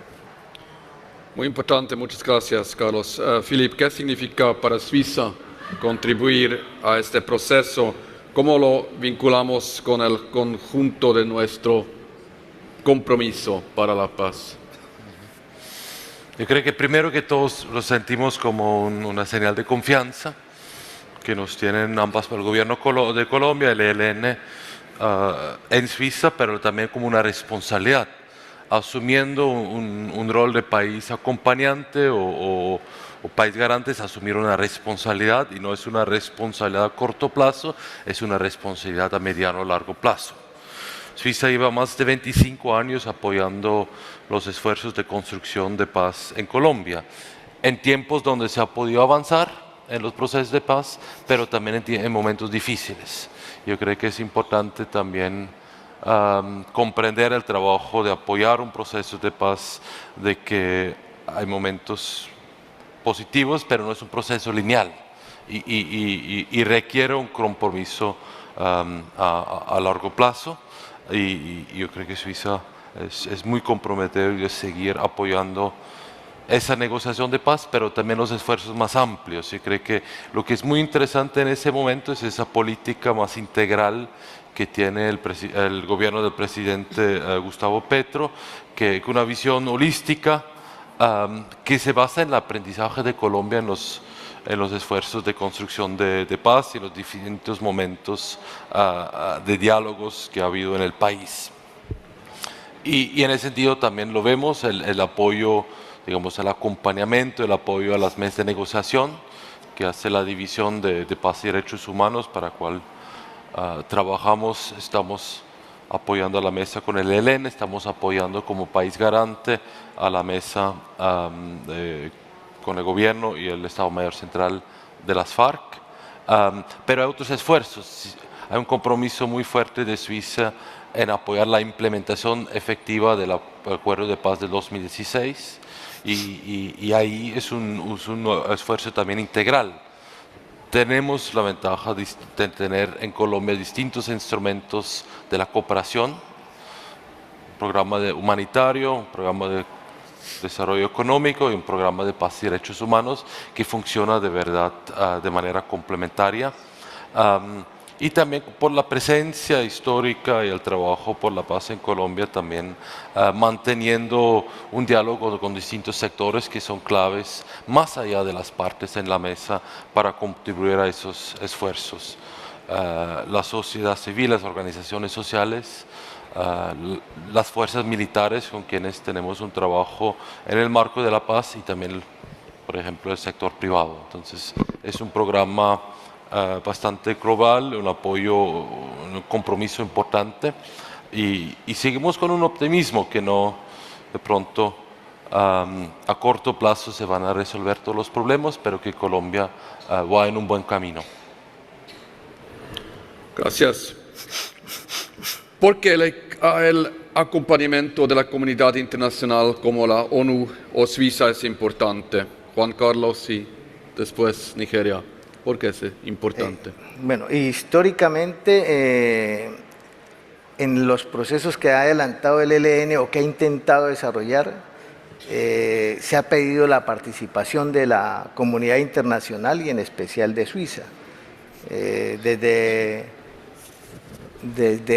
Muy importante, muchas gracias, Carlos. Philip, ¿qué significa para Suiza contribuir a este proceso? ¿Cómo lo vinculamos con el conjunto de nuestro compromiso para la paz? Yo creo que primero que todos lo sentimos como una señal de confianza que nos tienen ambas, el gobierno de Colombia, el ELN en Suiza, pero también como una responsabilidad, asumiendo un rol de país acompañante o país garante, es asumir una responsabilidad, y no es una responsabilidad a corto plazo, es una responsabilidad a mediano o largo plazo. Suiza lleva más de 25 años apoyando los esfuerzos de construcción de paz en Colombia, en tiempos donde se ha podido avanzar en los procesos de paz, pero también en momentos difíciles. Yo creo que es importante también comprender el trabajo de apoyar un proceso de paz, de que hay momentos positivos, pero no es un proceso lineal y requiere un compromiso a largo plazo, y yo creo que Suiza es muy comprometido de seguir apoyando esa negociación de paz, pero también los esfuerzos más amplios. Yo creo que lo que es muy interesante en ese momento es esa política más integral que tiene el gobierno del presidente Gustavo Petro, que con una visión holística que se basa en el aprendizaje de Colombia en los esfuerzos de construcción de paz y en los distintos momentos de diálogos que ha habido en el país. Y en ese sentido también lo vemos, el apoyo, digamos, al acompañamiento, el apoyo a las mesas de negociación que hace la División de Paz y Derechos Humanos, para la cual trabajamos, estamos apoyando a la mesa con el ELN, estamos apoyando como país garante a la mesa con el gobierno y el Estado Mayor Central de las FARC, pero hay otros esfuerzos. Hay un compromiso muy fuerte de Suiza en apoyar la implementación efectiva del Acuerdo de Paz del 2016, y ahí es un esfuerzo también integral. Tenemos la ventaja de tener en Colombia distintos instrumentos de la cooperación, un programa humanitario, un programa de desarrollo económico y un programa de paz y derechos humanos que funciona de verdad de manera complementaria. y también por la presencia histórica y el trabajo por la paz en Colombia, también manteniendo un diálogo con distintos sectores que son claves más allá de las partes en la mesa para contribuir a esos esfuerzos. La sociedad civil, las organizaciones sociales, las fuerzas militares con quienes tenemos un trabajo en el marco de la paz y también, por ejemplo, el sector privado. Entonces, es un programa bastante global, un apoyo, un compromiso importante y seguimos con un optimismo que no de pronto a corto plazo se van a resolver todos los problemas, pero que Colombia va en un buen camino. Gracias. ¿Por qué el acompañamiento de la comunidad internacional como la ONU o Suiza es importante? Juan Carlos y después Nigeria. ¿Por qué es importante? Bueno, históricamente en los procesos que ha adelantado el ELN o que ha intentado desarrollar, se ha pedido la participación de la comunidad internacional y en especial de Suiza. Desde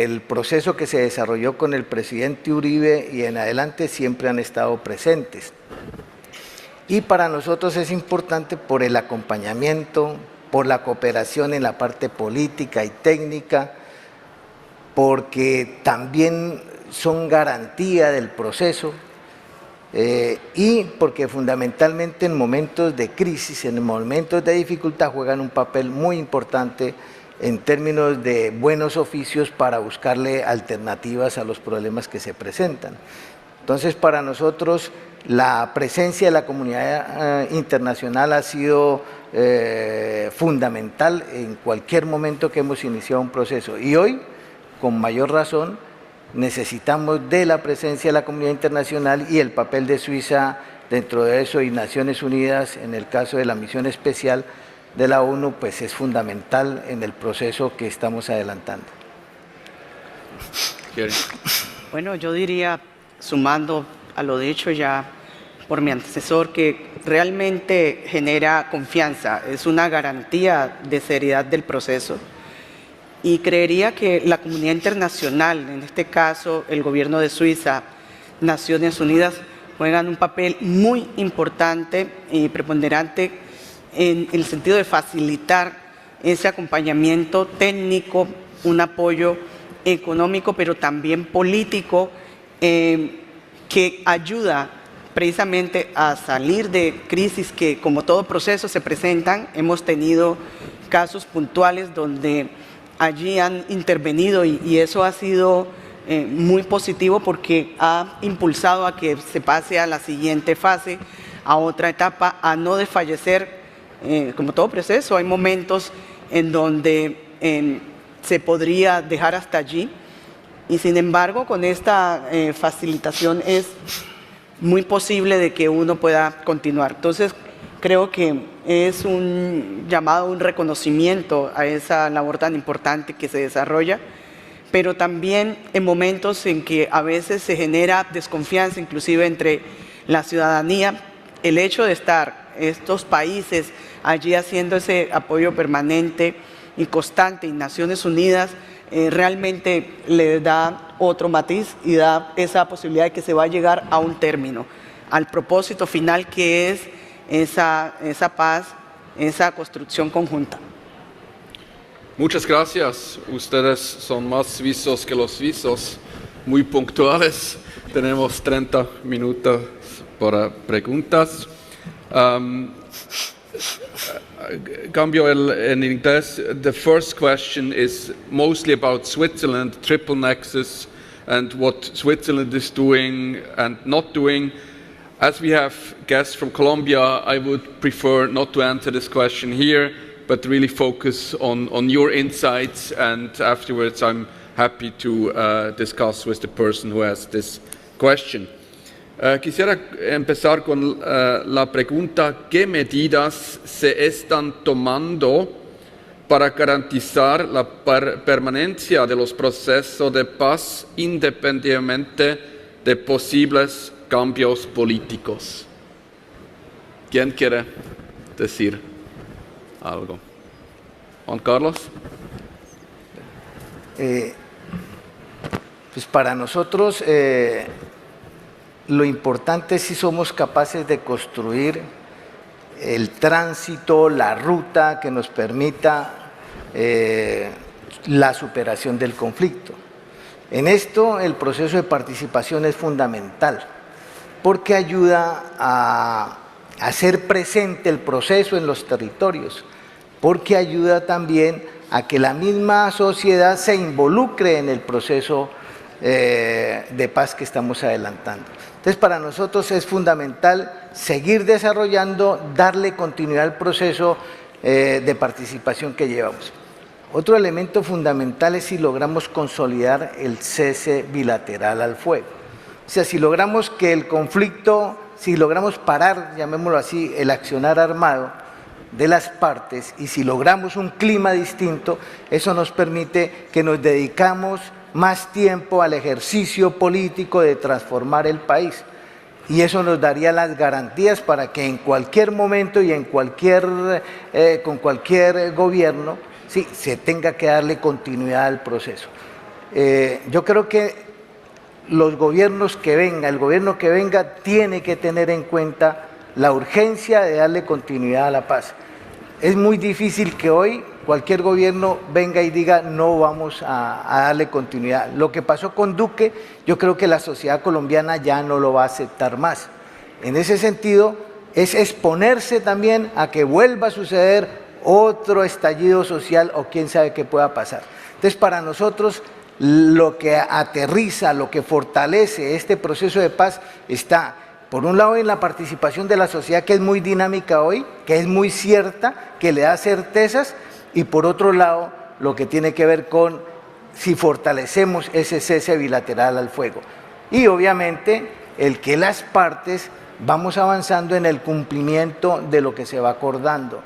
el proceso que se desarrolló con el presidente Uribe y en adelante siempre han estado presentes. Y para nosotros es importante por el acompañamiento, por la cooperación en la parte política y técnica, porque también son garantía del proceso y porque fundamentalmente en momentos de crisis, en momentos de dificultad juegan un papel muy importante en términos de buenos oficios para buscarle alternativas a los problemas que se presentan. Entonces, para nosotros la presencia de la comunidad internacional ha sido fundamental en cualquier momento que hemos iniciado un proceso y hoy, con mayor razón, necesitamos de la presencia de la comunidad internacional y el papel de Suiza dentro de eso y Naciones Unidas, en el caso de la misión especial de la ONU, pues es fundamental en el proceso que estamos adelantando. Bueno, yo diría, sumando a lo dicho ya por mi antecesor, que realmente genera confianza, es una garantía de seriedad del proceso. Y creería que la comunidad internacional, en este caso el gobierno de Suiza, Naciones Unidas, juegan un papel muy importante y preponderante en el sentido de facilitar ese acompañamiento técnico, un apoyo económico, pero también político, que ayuda precisamente a salir de crisis que, como todo proceso, se presentan. Hemos tenido casos puntuales donde allí han intervenido y eso ha sido muy positivo porque ha impulsado a que se pase a la siguiente fase, a otra etapa, a no desfallecer. Como todo proceso, hay momentos en donde se podría dejar hasta allí y sin embargo con esta facilitación es muy posible de que uno pueda continuar. Entonces creo que es un llamado, un reconocimiento a esa labor tan importante que se desarrolla, pero también en momentos en que a veces se genera desconfianza inclusive entre la ciudadanía, el hecho de estar estos países allí haciendo ese apoyo permanente y constante y Naciones Unidas realmente le da otro matiz y da esa posibilidad de que se va a llegar a un término, al propósito final que es esa paz, esa construcción conjunta. Muchas gracias. Ustedes son más suizos que los suizos, muy puntuales. Tenemos 30 minutos para preguntas. Cambio en inglés. The first question is mostly about Switzerland, triple nexus, and what Switzerland is doing and not doing. As we have guests from Colombia, I would prefer not to answer this question here, but really focus on your insights, and afterwards I'm happy to discuss with the person who asked this question. Quisiera empezar con la pregunta: ¿qué medidas se están tomando para garantizar la permanencia de los procesos de paz independientemente de posibles cambios políticos? ¿Quién quiere decir algo? Juan Carlos. Pues para nosotros lo importante es si somos capaces de construir el tránsito, la ruta que nos permita la superación del conflicto. En esto el proceso de participación es fundamental porque ayuda a hacer presente el proceso en los territorios, porque ayuda también a que la misma sociedad se involucre en el proceso de paz que estamos adelantando. Entonces, para nosotros es fundamental seguir desarrollando, darle continuidad al proceso de participación que llevamos. Otro elemento fundamental es si logramos consolidar el cese bilateral al fuego. O sea, si logramos que el conflicto, si logramos parar, llamémoslo así, el accionar armado de las partes, y si logramos un clima distinto, eso nos permite que nos dedicamos más tiempo al ejercicio político de transformar el país. Y eso nos daría las garantías para que en cualquier momento y en con cualquier gobierno, sí, se tenga que darle continuidad al proceso. Yo creo que los gobiernos que vengan, el gobierno que venga tiene que tener en cuenta la urgencia de darle continuidad a la paz. Es muy difícil que hoy cualquier gobierno venga y diga no vamos a darle continuidad. Lo que pasó con Duque, yo creo que la sociedad colombiana ya no lo va a aceptar más. En ese sentido, es exponerse también a que vuelva a suceder otro estallido social o quién sabe qué pueda pasar. Entonces, para nosotros, lo que aterriza, lo que fortalece este proceso de paz está, por un lado, en la participación de la sociedad, que es muy dinámica hoy, que es muy cierta, que le da certezas, y por otro lado, lo que tiene que ver con si fortalecemos ese cese bilateral al fuego. Y obviamente, el que las partes vamos avanzando en el cumplimiento de lo que se va acordando.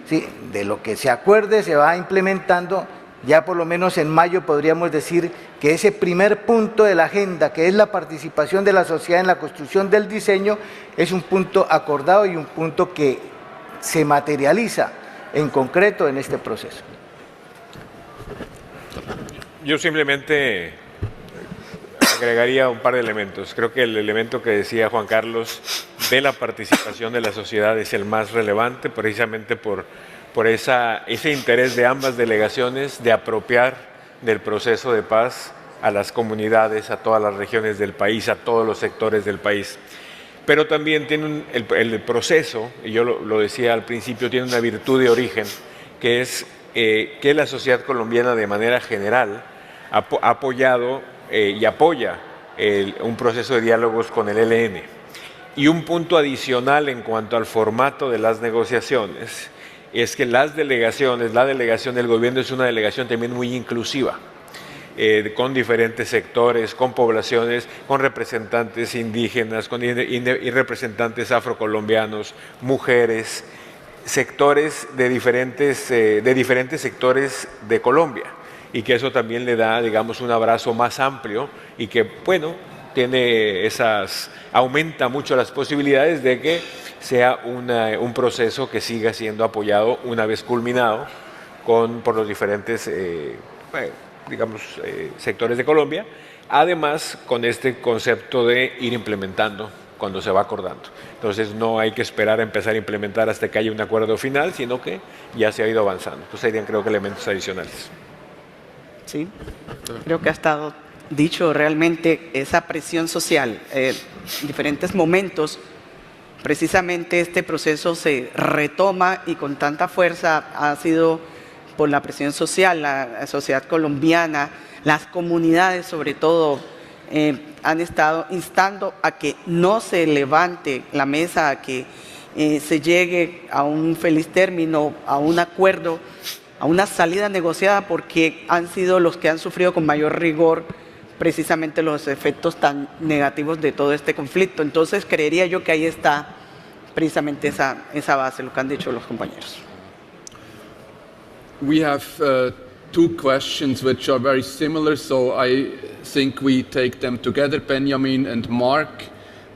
¿Sí? De lo que se acuerde se va implementando. Ya por lo menos en mayo podríamos decir que ese primer punto de la agenda, que es la participación de la sociedad en la construcción del diseño, es un punto acordado y un punto que se materializa en concreto en este proceso. Yo simplemente agregaría un par de elementos. Creo que el elemento que decía Juan Carlos de la participación de la sociedad es el más relevante, precisamente por ese interés de ambas delegaciones de apropiar del proceso de paz a las comunidades, a todas las regiones del país, a todos los sectores del país. Pero también tiene el proceso, y yo lo decía al principio, tiene una virtud de origen, que es que la sociedad colombiana de manera general ha apoyado y apoya un proceso de diálogos con el ELN. Y un punto adicional en cuanto al formato de las negociaciones es que la delegación del gobierno es una delegación también muy inclusiva, con diferentes sectores, con poblaciones, con representantes indígenas, y representantes afrocolombianos, mujeres, sectores de diferentes sectores de Colombia, y que eso también le da, digamos, un abrazo más amplio y que, bueno, aumenta mucho las posibilidades de que sea un proceso que siga siendo apoyado una vez culminado por los diferentes sectores de Colombia, además con este concepto de ir implementando cuando se va acordando. Entonces no hay que esperar a empezar a implementar hasta que haya un acuerdo final, sino que ya se ha ido avanzando. Entonces serían, creo que, elementos adicionales. Sí, creo que ha estado dicho realmente esa presión social. En diferentes momentos, precisamente este proceso se retoma y con tanta fuerza ha sido por la presión social, la sociedad colombiana, las comunidades sobre todo, han estado instando a que no se levante la mesa, a que se llegue a un feliz término, a un acuerdo, a una salida negociada, porque han sido los que han sufrido con mayor rigor precisamente los efectos tan negativos de todo este conflicto. Entonces creería yo que ahí está precisamente esa base, lo que han dicho los compañeros. We have two questions which are very similar, so I think we take them together, Benjamin and Mark.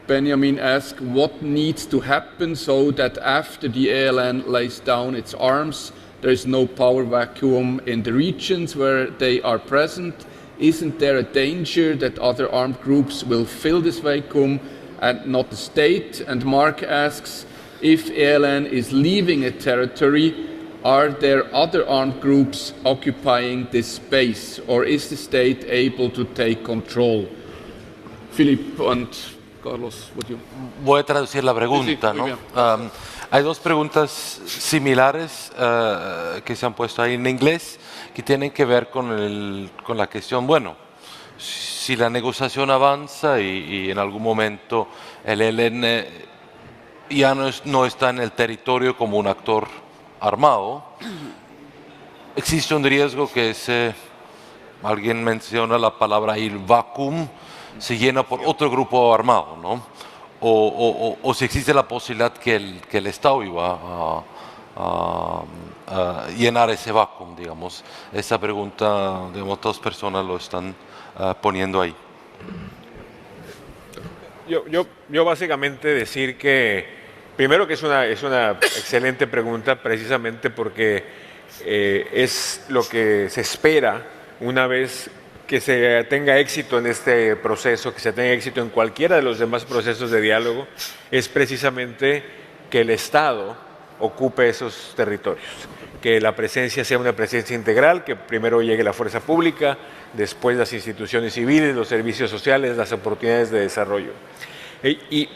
Benjamin asked what needs to happen so that after the ELN lays down its arms, there is no power vacuum in the regions where they are present. Isn't there a danger that other armed groups will fill this vacuum and not the state? And Mark asks, if ELN is leaving a territory, are there other armed groups occupying this space, or is the state able to take control? Philip and Carlos, would you? Voy a traducir la pregunta, Sí, ¿no? muy bien. Hay dos preguntas similares que se han puesto ahí en inglés que tienen que ver con la cuestión, bueno, si la negociación avanza y en algún momento el ELN ya no está en el territorio como un actor armado, existe un riesgo que alguien menciona la palabra el vacuum, se llena por otro grupo armado, ¿no? O si existe la posibilidad que el Estado iba a llenar ese vacuum, digamos. Esa pregunta, digamos, dos personas lo están poniendo ahí. Yo básicamente decir que, primero que es una excelente pregunta, precisamente porque es lo que se espera una vez que se tenga éxito en este proceso, que se tenga éxito en cualquiera de los demás procesos de diálogo, es precisamente que el Estado ocupe esos territorios, que la presencia sea una presencia integral, que primero llegue la fuerza pública, después las instituciones civiles, los servicios sociales, las oportunidades de desarrollo. Y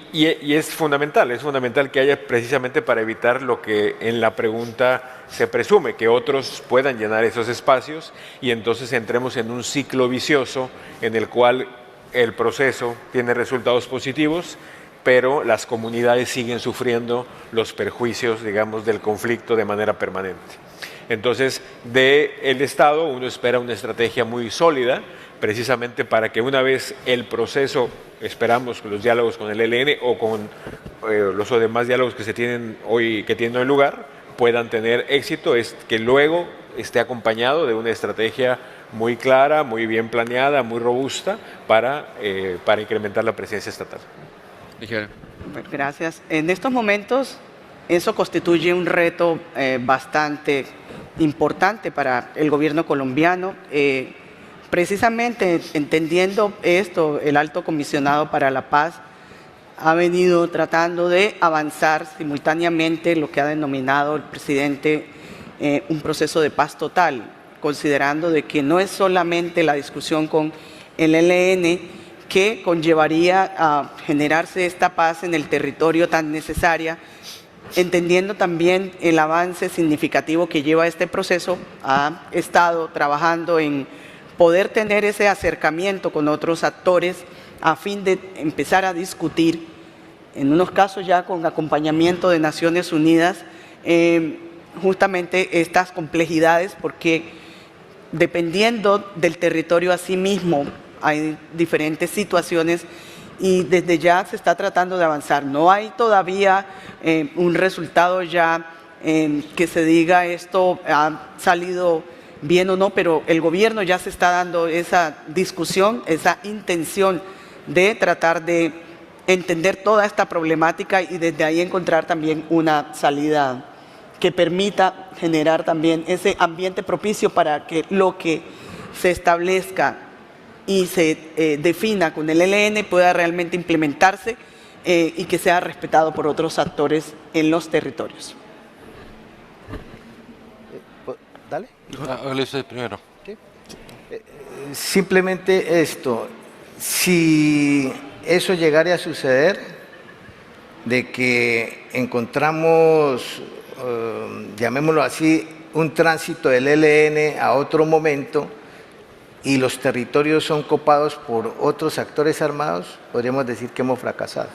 es fundamental que haya precisamente para evitar lo que en la pregunta se presume, que otros puedan llenar esos espacios y entonces entremos en un ciclo vicioso en el cual el proceso tiene resultados positivos, pero las comunidades siguen sufriendo los perjuicios, digamos, del conflicto de manera permanente. Entonces, del Estado uno espera una estrategia muy sólida, precisamente para que una vez el proceso, esperamos que los diálogos con el ELN o con los demás diálogos que se tienen hoy, que tienen lugar, puedan tener éxito, es que luego esté acompañado de una estrategia muy clara, muy bien planeada, muy robusta para incrementar la presencia estatal. Bueno, gracias. En estos momentos eso constituye un reto bastante importante para el gobierno colombiano. Precisamente entendiendo esto, el Alto Comisionado para la Paz ha venido tratando de avanzar simultáneamente lo que ha denominado el presidente un proceso de paz total, considerando de que no es solamente la discusión con el ELN que conllevaría a generarse esta paz en el territorio tan necesaria, entendiendo también el avance significativo que lleva este proceso, ha estado trabajando en poder tener ese acercamiento con otros actores a fin de empezar a discutir, en unos casos ya con acompañamiento de Naciones Unidas, justamente estas complejidades, porque dependiendo del territorio a sí mismo hay diferentes situaciones y desde ya se está tratando de avanzar. No hay todavía un resultado ya que se diga esto ha salido bien o no, pero el gobierno ya se está dando esa discusión, esa intención de tratar de entender toda esta problemática y desde ahí encontrar también una salida que permita generar también ese ambiente propicio para que lo que se establezca y se defina con el ELN pueda realmente implementarse y que sea respetado por otros actores en los territorios. Dale. Primero. ¿Sí? Simplemente esto, si eso llegara a suceder, de que encontramos, llamémoslo así, un tránsito del ELN a otro momento y los territorios son copados por otros actores armados, podríamos decir que hemos fracasado.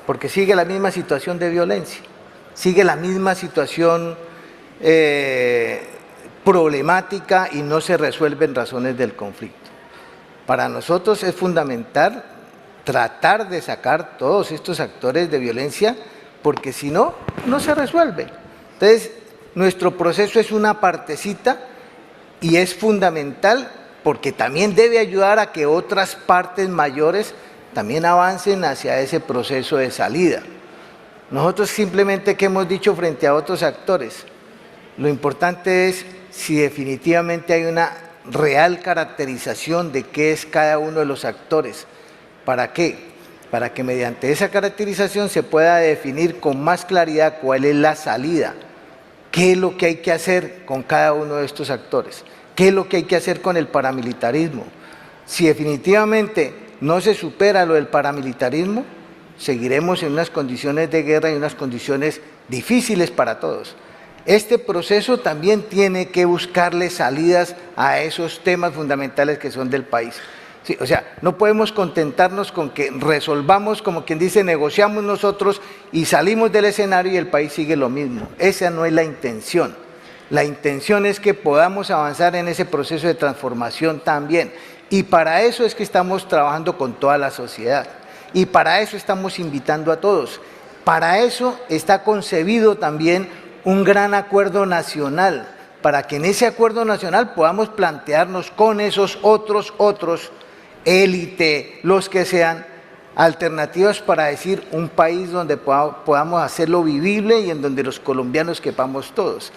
Porque sigue la misma situación de violencia, sigue la misma situación problemática y no se resuelven razones del conflicto. Para nosotros es fundamental tratar de sacar todos estos actores de violencia, porque si no, no se resuelve. Entonces, nuestro proceso es una partecita y es fundamental porque también debe ayudar a que otras partes mayores también avancen hacia ese proceso de salida. Nosotros simplemente, ¿qué hemos dicho frente a otros actores? Lo importante es si definitivamente hay una real caracterización de qué es cada uno de los actores. ¿Para qué? Para que mediante esa caracterización se pueda definir con más claridad cuál es la salida, qué es lo que hay que hacer con cada uno de estos actores, qué es lo que hay que hacer con el paramilitarismo. Si definitivamente no se supera lo del paramilitarismo, seguiremos en unas condiciones de guerra y unas condiciones difíciles para todos. Este proceso también tiene que buscarle salidas a esos temas fundamentales que son del país. Sí, o sea, no podemos contentarnos con que resolvamos, como quien dice, negociamos nosotros y salimos del escenario y el país sigue lo mismo. Esa no es la intención. La intención es que podamos avanzar en ese proceso de transformación también. Y para eso es que estamos trabajando con toda la sociedad. Y para eso estamos invitando a todos. Para eso está concebido también un gran acuerdo nacional, para que en ese acuerdo nacional podamos plantearnos con esos otros, élite, los que sean, alternativas para decir un país donde podamos hacerlo vivible y en donde los colombianos quepamos todos.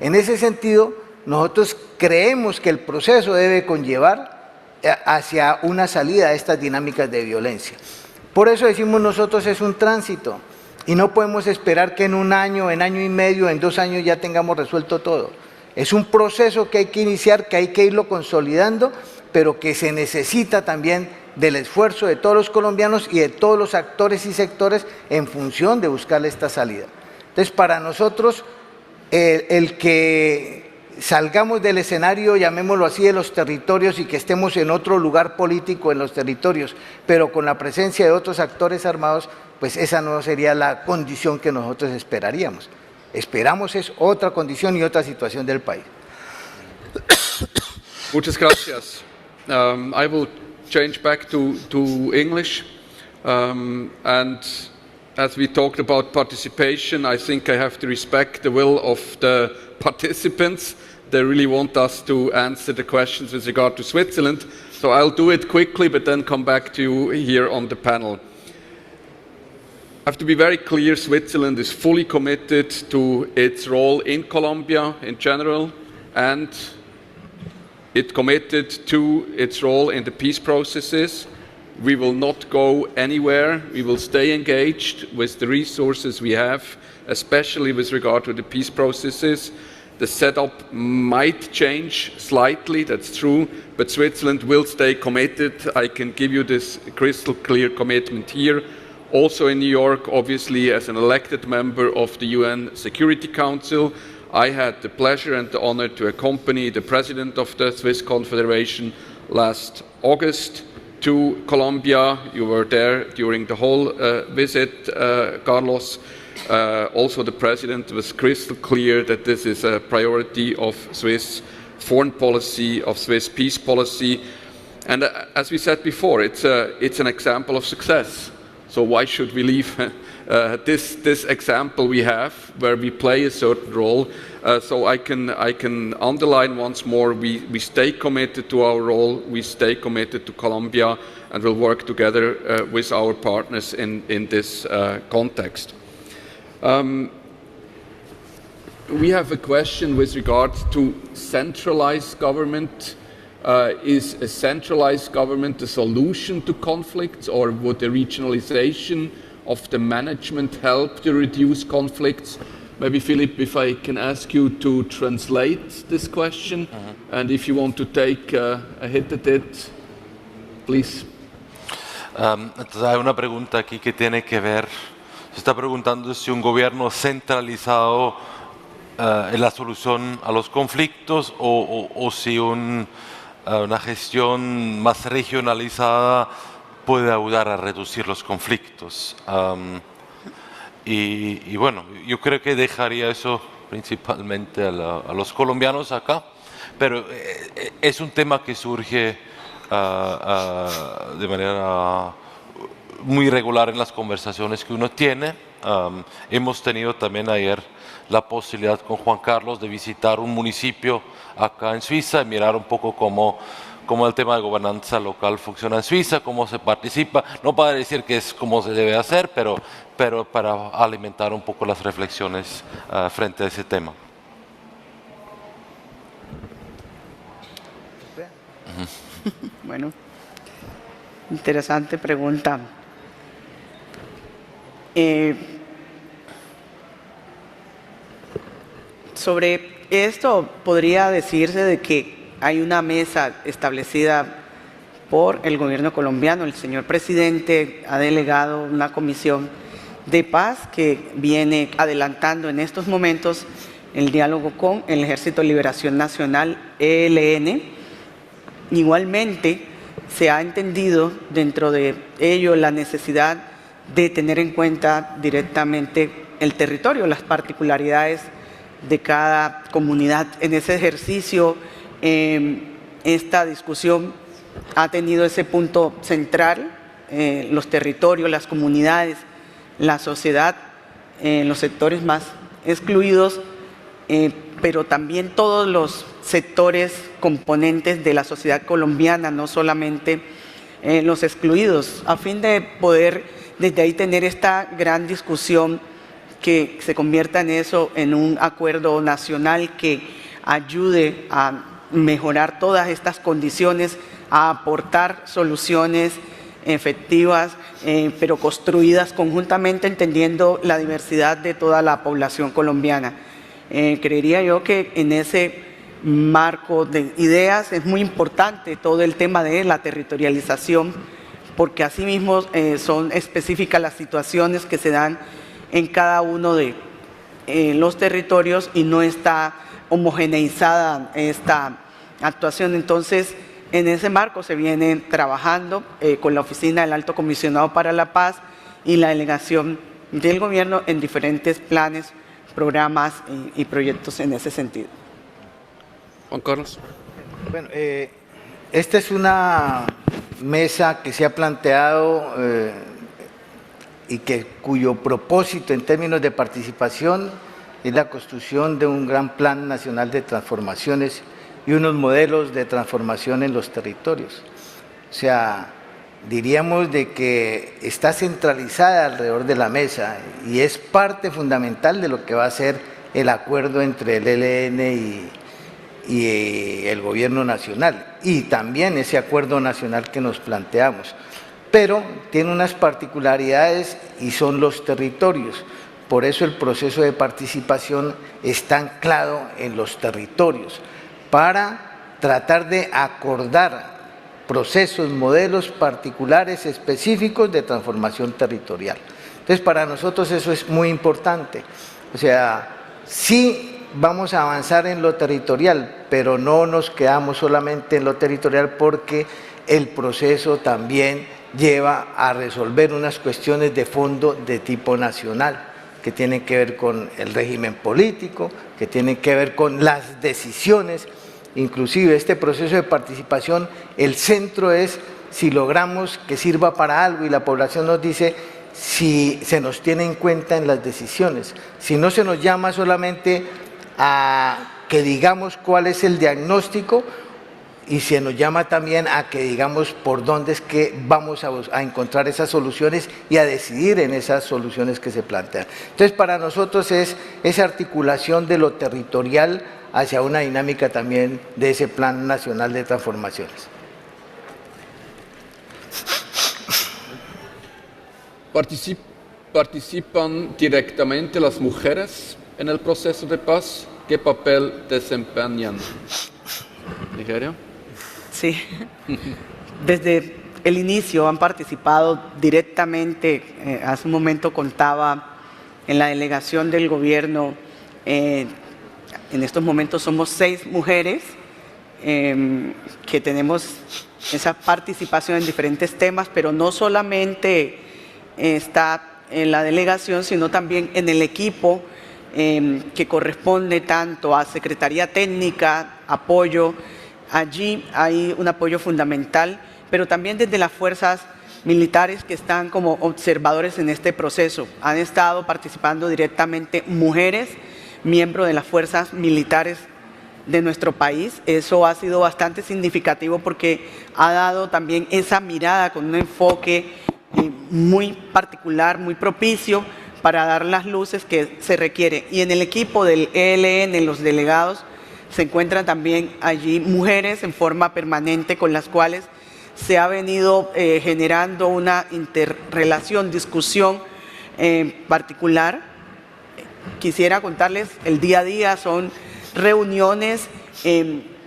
En ese sentido, nosotros creemos que el proceso debe conllevar hacia una salida a estas dinámicas de violencia. Por eso decimos nosotros es un tránsito y no podemos esperar que en un año, en año y medio, en 2 años ya tengamos resuelto todo. Es un proceso que hay que iniciar, que hay que irlo consolidando, pero que se necesita también del esfuerzo de todos los colombianos y de todos los actores y sectores en función de buscarle esta salida. Entonces, para nosotros, el que salgamos del escenario, llamémoslo así, de los territorios y que estemos en otro lugar político en los territorios, pero con la presencia de otros actores armados, pues esa no sería la condición que nosotros esperaríamos. Esperamos es otra condición y otra situación del país. Muchas gracias. I will change back to English. And as we talked about participation, I think I have to respect the will of the participants. They really want us to answer the questions with regard to Switzerland. So I'll do it quickly, but then come back to you here on the panel. I have to be very clear, Switzerland is fully committed to its role in Colombia in general, and it committed to its role in the peace processes. We will not go anywhere. We will stay engaged with the resources we have, especially with regard to the peace processes. The setup might change slightly, that's true, but Switzerland will stay committed. I can give you this crystal clear commitment here. Also in New York, obviously, as an elected member of the UN Security Council, I had the pleasure and the honor to accompany the president of the Swiss Confederation last August to Colombia. You were there during the whole visit, Carlos. Also, the president was crystal clear that this is a priority of Swiss foreign policy, of Swiss peace policy. And as we said before, it's an example of success. So why should we leave this example we have, where we play a certain role? So I can underline once more, we stay committed to our role, we stay committed to Colombia, and we'll work together with our partners in this context. We have a question with regard to centralized government. Is a centralized government the solution to conflicts, or would the regionalization of the management help to reduce conflicts? Maybe, Philip, if I can ask you to translate this question, and if you want to take a hit at it, please. Entonces hay una pregunta aquí que tiene que ver, se está preguntando si un gobierno centralizado es la solución a los conflictos o si una gestión más regionalizada puede ayudar a reducir los conflictos. Y bueno, yo creo que dejaría eso principalmente a los colombianos acá, pero es un tema que surge de manera muy regular en las conversaciones que uno tiene. Hemos tenido también ayer la posibilidad con Juan Carlos de visitar un municipio acá en Suiza y mirar un poco cómo el tema de gobernanza local funciona en Suiza, cómo se participa, no para decir que es como se debe hacer, pero para alimentar un poco las reflexiones frente a ese tema. Bueno, interesante pregunta. Sobre esto podría decirse de que hay una mesa establecida por el gobierno colombiano. El señor presidente ha delegado una comisión de paz que viene adelantando en estos momentos el diálogo con el Ejército de Liberación Nacional, ELN. Igualmente, se ha entendido dentro de ello la necesidad de tener en cuenta directamente el territorio, las particularidades de cada comunidad. En ese ejercicio, esta discusión ha tenido ese punto central, los territorios, las comunidades, la sociedad, los sectores más excluidos, pero también todos los sectores componentes de la sociedad colombiana, no solamente los excluidos, a fin de poder desde ahí tener esta gran discusión que se convierta en eso, en un acuerdo nacional que ayude a mejorar todas estas condiciones, a aportar soluciones efectivas, pero construidas conjuntamente, entendiendo la diversidad de toda la población colombiana. Creería yo que en ese marco de ideas es muy importante todo el tema de la territorialización, porque asimismo son específicas las situaciones que se dan en cada uno de los territorios y no está homogeneizada esta actuación. Entonces, en ese marco se viene trabajando con la Oficina del Alto Comisionado para la Paz y la delegación del gobierno en diferentes planes, programas y proyectos en ese sentido. Juan Carlos. Bueno, esta es una mesa que se ha planteado y cuyo propósito en términos de participación es la construcción de un gran plan nacional de transformaciones y unos modelos de transformación en los territorios. O sea, diríamos de que está centralizada alrededor de la mesa y es parte fundamental de lo que va a ser el acuerdo entre el ELN y el gobierno nacional, y también ese acuerdo nacional que nos planteamos. Pero tiene unas particularidades y son los territorios. Por eso el proceso de participación está anclado en los territorios, para tratar de acordar procesos, modelos particulares específicos de transformación territorial. Entonces, para nosotros eso es muy importante. O sea, sí vamos a avanzar en lo territorial, pero no nos quedamos solamente en lo territorial, porque el proceso también lleva a resolver unas cuestiones de fondo de tipo nacional, que tienen que ver con el régimen político, que tienen que ver con las decisiones. Inclusive este proceso de participación, el centro es si logramos que sirva para algo y la población nos dice si se nos tiene en cuenta en las decisiones, si no se nos llama solamente a que digamos cuál es el diagnóstico, y se nos llama también a que digamos por dónde es que vamos a encontrar esas soluciones y a decidir en esas soluciones que se plantean. Entonces, para nosotros es esa articulación de lo territorial hacia una dinámica también de ese Plan Nacional de Transformaciones. ¿Participan directamente las mujeres en el proceso de paz? ¿Qué papel desempeñan? Nigeria. Sí, desde el inicio han participado directamente. Hace un momento contaba en la delegación del gobierno, en estos momentos somos 6 mujeres que tenemos esa participación en diferentes temas, pero no solamente está en la delegación, sino también en el equipo que corresponde tanto a Secretaría Técnica, apoyo. Allí hay un apoyo fundamental, pero también desde las fuerzas militares que están como observadores en este proceso. Han estado participando directamente mujeres, miembros de las fuerzas militares de nuestro país. Eso ha sido bastante significativo porque ha dado también esa mirada con un enfoque muy particular, muy propicio para dar las luces que se requiere. Y en el equipo del ELN, los delegados, se encuentran también allí mujeres en forma permanente con las cuales se ha venido generando una interrelación, discusión particular. Quisiera contarles, el día a día son reuniones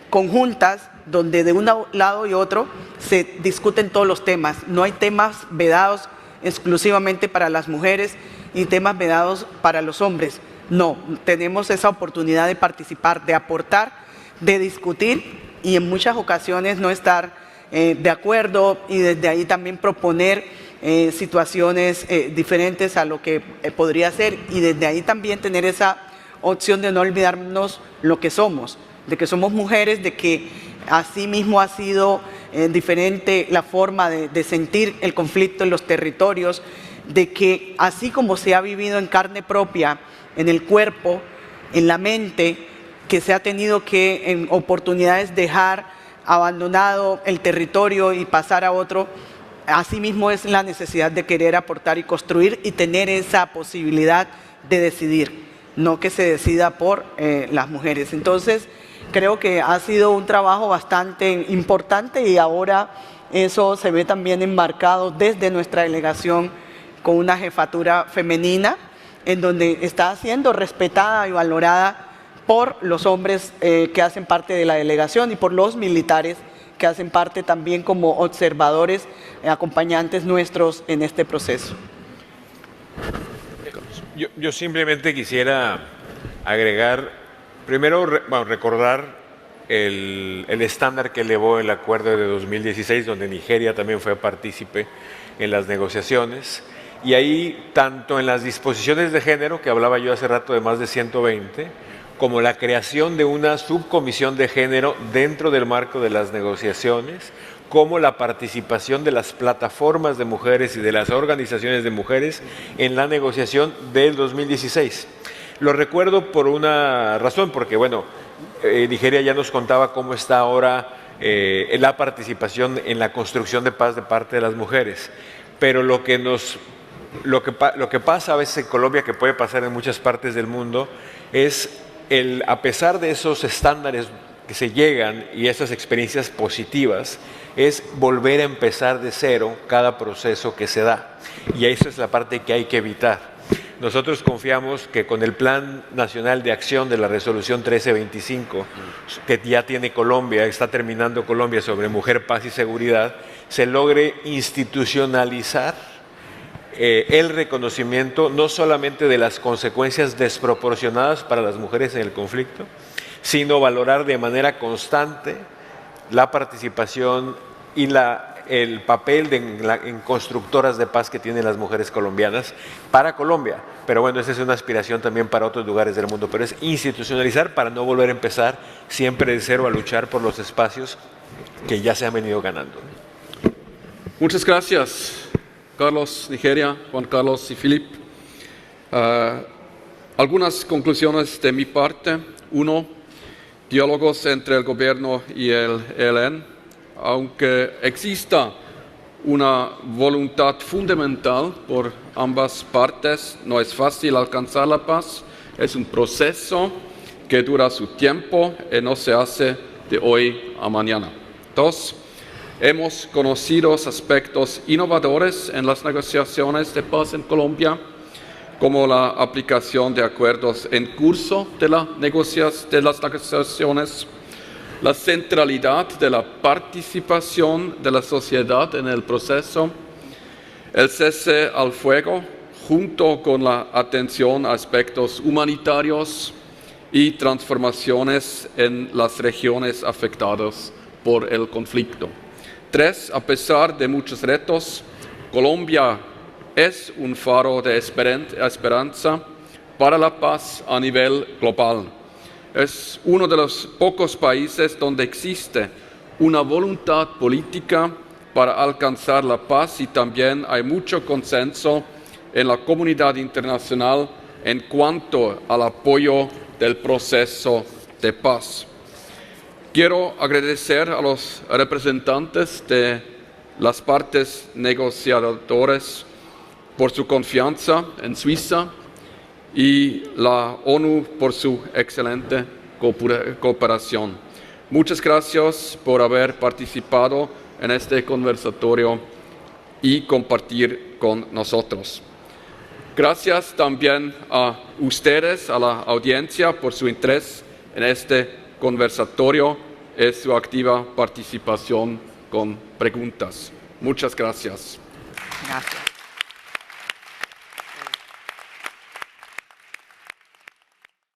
conjuntas donde de un lado y otro se discuten todos los temas. No hay temas vedados exclusivamente para las mujeres y temas vedados para los hombres. No, tenemos esa oportunidad de participar, de aportar, de discutir y en muchas ocasiones no estar de acuerdo y desde ahí también proponer situaciones diferentes a lo que podría ser y desde ahí también tener esa opción de no olvidarnos lo que somos, de que somos mujeres, de que así mismo ha sido diferente la forma de sentir el conflicto en los territorios, de que así como se ha vivido en carne propia, en el cuerpo, en la mente, que se ha tenido que en oportunidades dejar abandonado el territorio y pasar a otro, asimismo es la necesidad de querer aportar y construir y tener esa posibilidad de decidir, no que se decida por las mujeres. Entonces, creo que ha sido un trabajo bastante importante y ahora eso se ve también enmarcado desde nuestra delegación con una jefatura femenina en donde está siendo respetada y valorada por los hombres que hacen parte de la delegación y por los militares que hacen parte también como observadores, acompañantes nuestros en este proceso. Yo simplemente quisiera agregar, primero recordar el estándar que elevó el acuerdo de 2016, donde Nigeria también fue partícipe en las negociaciones. Y ahí, tanto en las disposiciones de género, que hablaba yo hace rato de más de 120, como la creación de una subcomisión de género dentro del marco de las negociaciones, como la participación de las plataformas de mujeres y de las organizaciones de mujeres en la negociación del 2016. Lo recuerdo por una razón, porque bueno, Nigeria ya nos contaba cómo está ahora la participación en la construcción de paz de parte de las mujeres, pero lo que pasa a veces en Colombia, que puede pasar en muchas partes del mundo, es a pesar de esos estándares que se llegan y esas experiencias positivas, es volver a empezar de cero cada proceso que se da. Y esa es la parte que hay que evitar. Nosotros confiamos que con el Plan Nacional de Acción de la Resolución 1325, que ya tiene Colombia, está terminando Colombia sobre mujer, paz y seguridad, se logre institucionalizar el reconocimiento no solamente de las consecuencias desproporcionadas para las mujeres en el conflicto, sino valorar de manera constante la participación y el papel en constructoras de paz que tienen las mujeres colombianas para Colombia. Pero bueno, esa es una aspiración también para otros lugares del mundo, pero es institucionalizar para no volver a empezar siempre de cero a luchar por los espacios que ya se han venido ganando. Muchas gracias, Carlos, Nigeria, Juan Carlos y Philip. Algunas conclusiones de mi parte. Uno, diálogos entre el gobierno y el ELN. Aunque exista una voluntad fundamental por ambas partes, no es fácil alcanzar la paz. Es un proceso que dura su tiempo y no se hace de hoy a mañana. Dos, hemos conocido aspectos innovadores en las negociaciones de paz en Colombia, como la aplicación de acuerdos en curso de las negociaciones, la centralidad de la participación de la sociedad en el proceso, el cese al fuego, junto con la atención a aspectos humanitarios y transformaciones en las regiones afectadas por el conflicto. 3. A pesar de muchos retos, Colombia es un faro de esperanza para la paz a nivel global. Es uno de los pocos países donde existe una voluntad política para alcanzar la paz y también hay mucho consenso en la comunidad internacional en cuanto al apoyo del proceso de paz. Quiero agradecer a los representantes de las partes negociadoras por su confianza en Suiza y la ONU por su excelente cooperación. Muchas gracias por haber participado en este conversatorio y compartir con nosotros. Gracias también a ustedes, a la audiencia, por su interés en este conversatorio y su activa participación con preguntas. Muchas gracias. Gracias.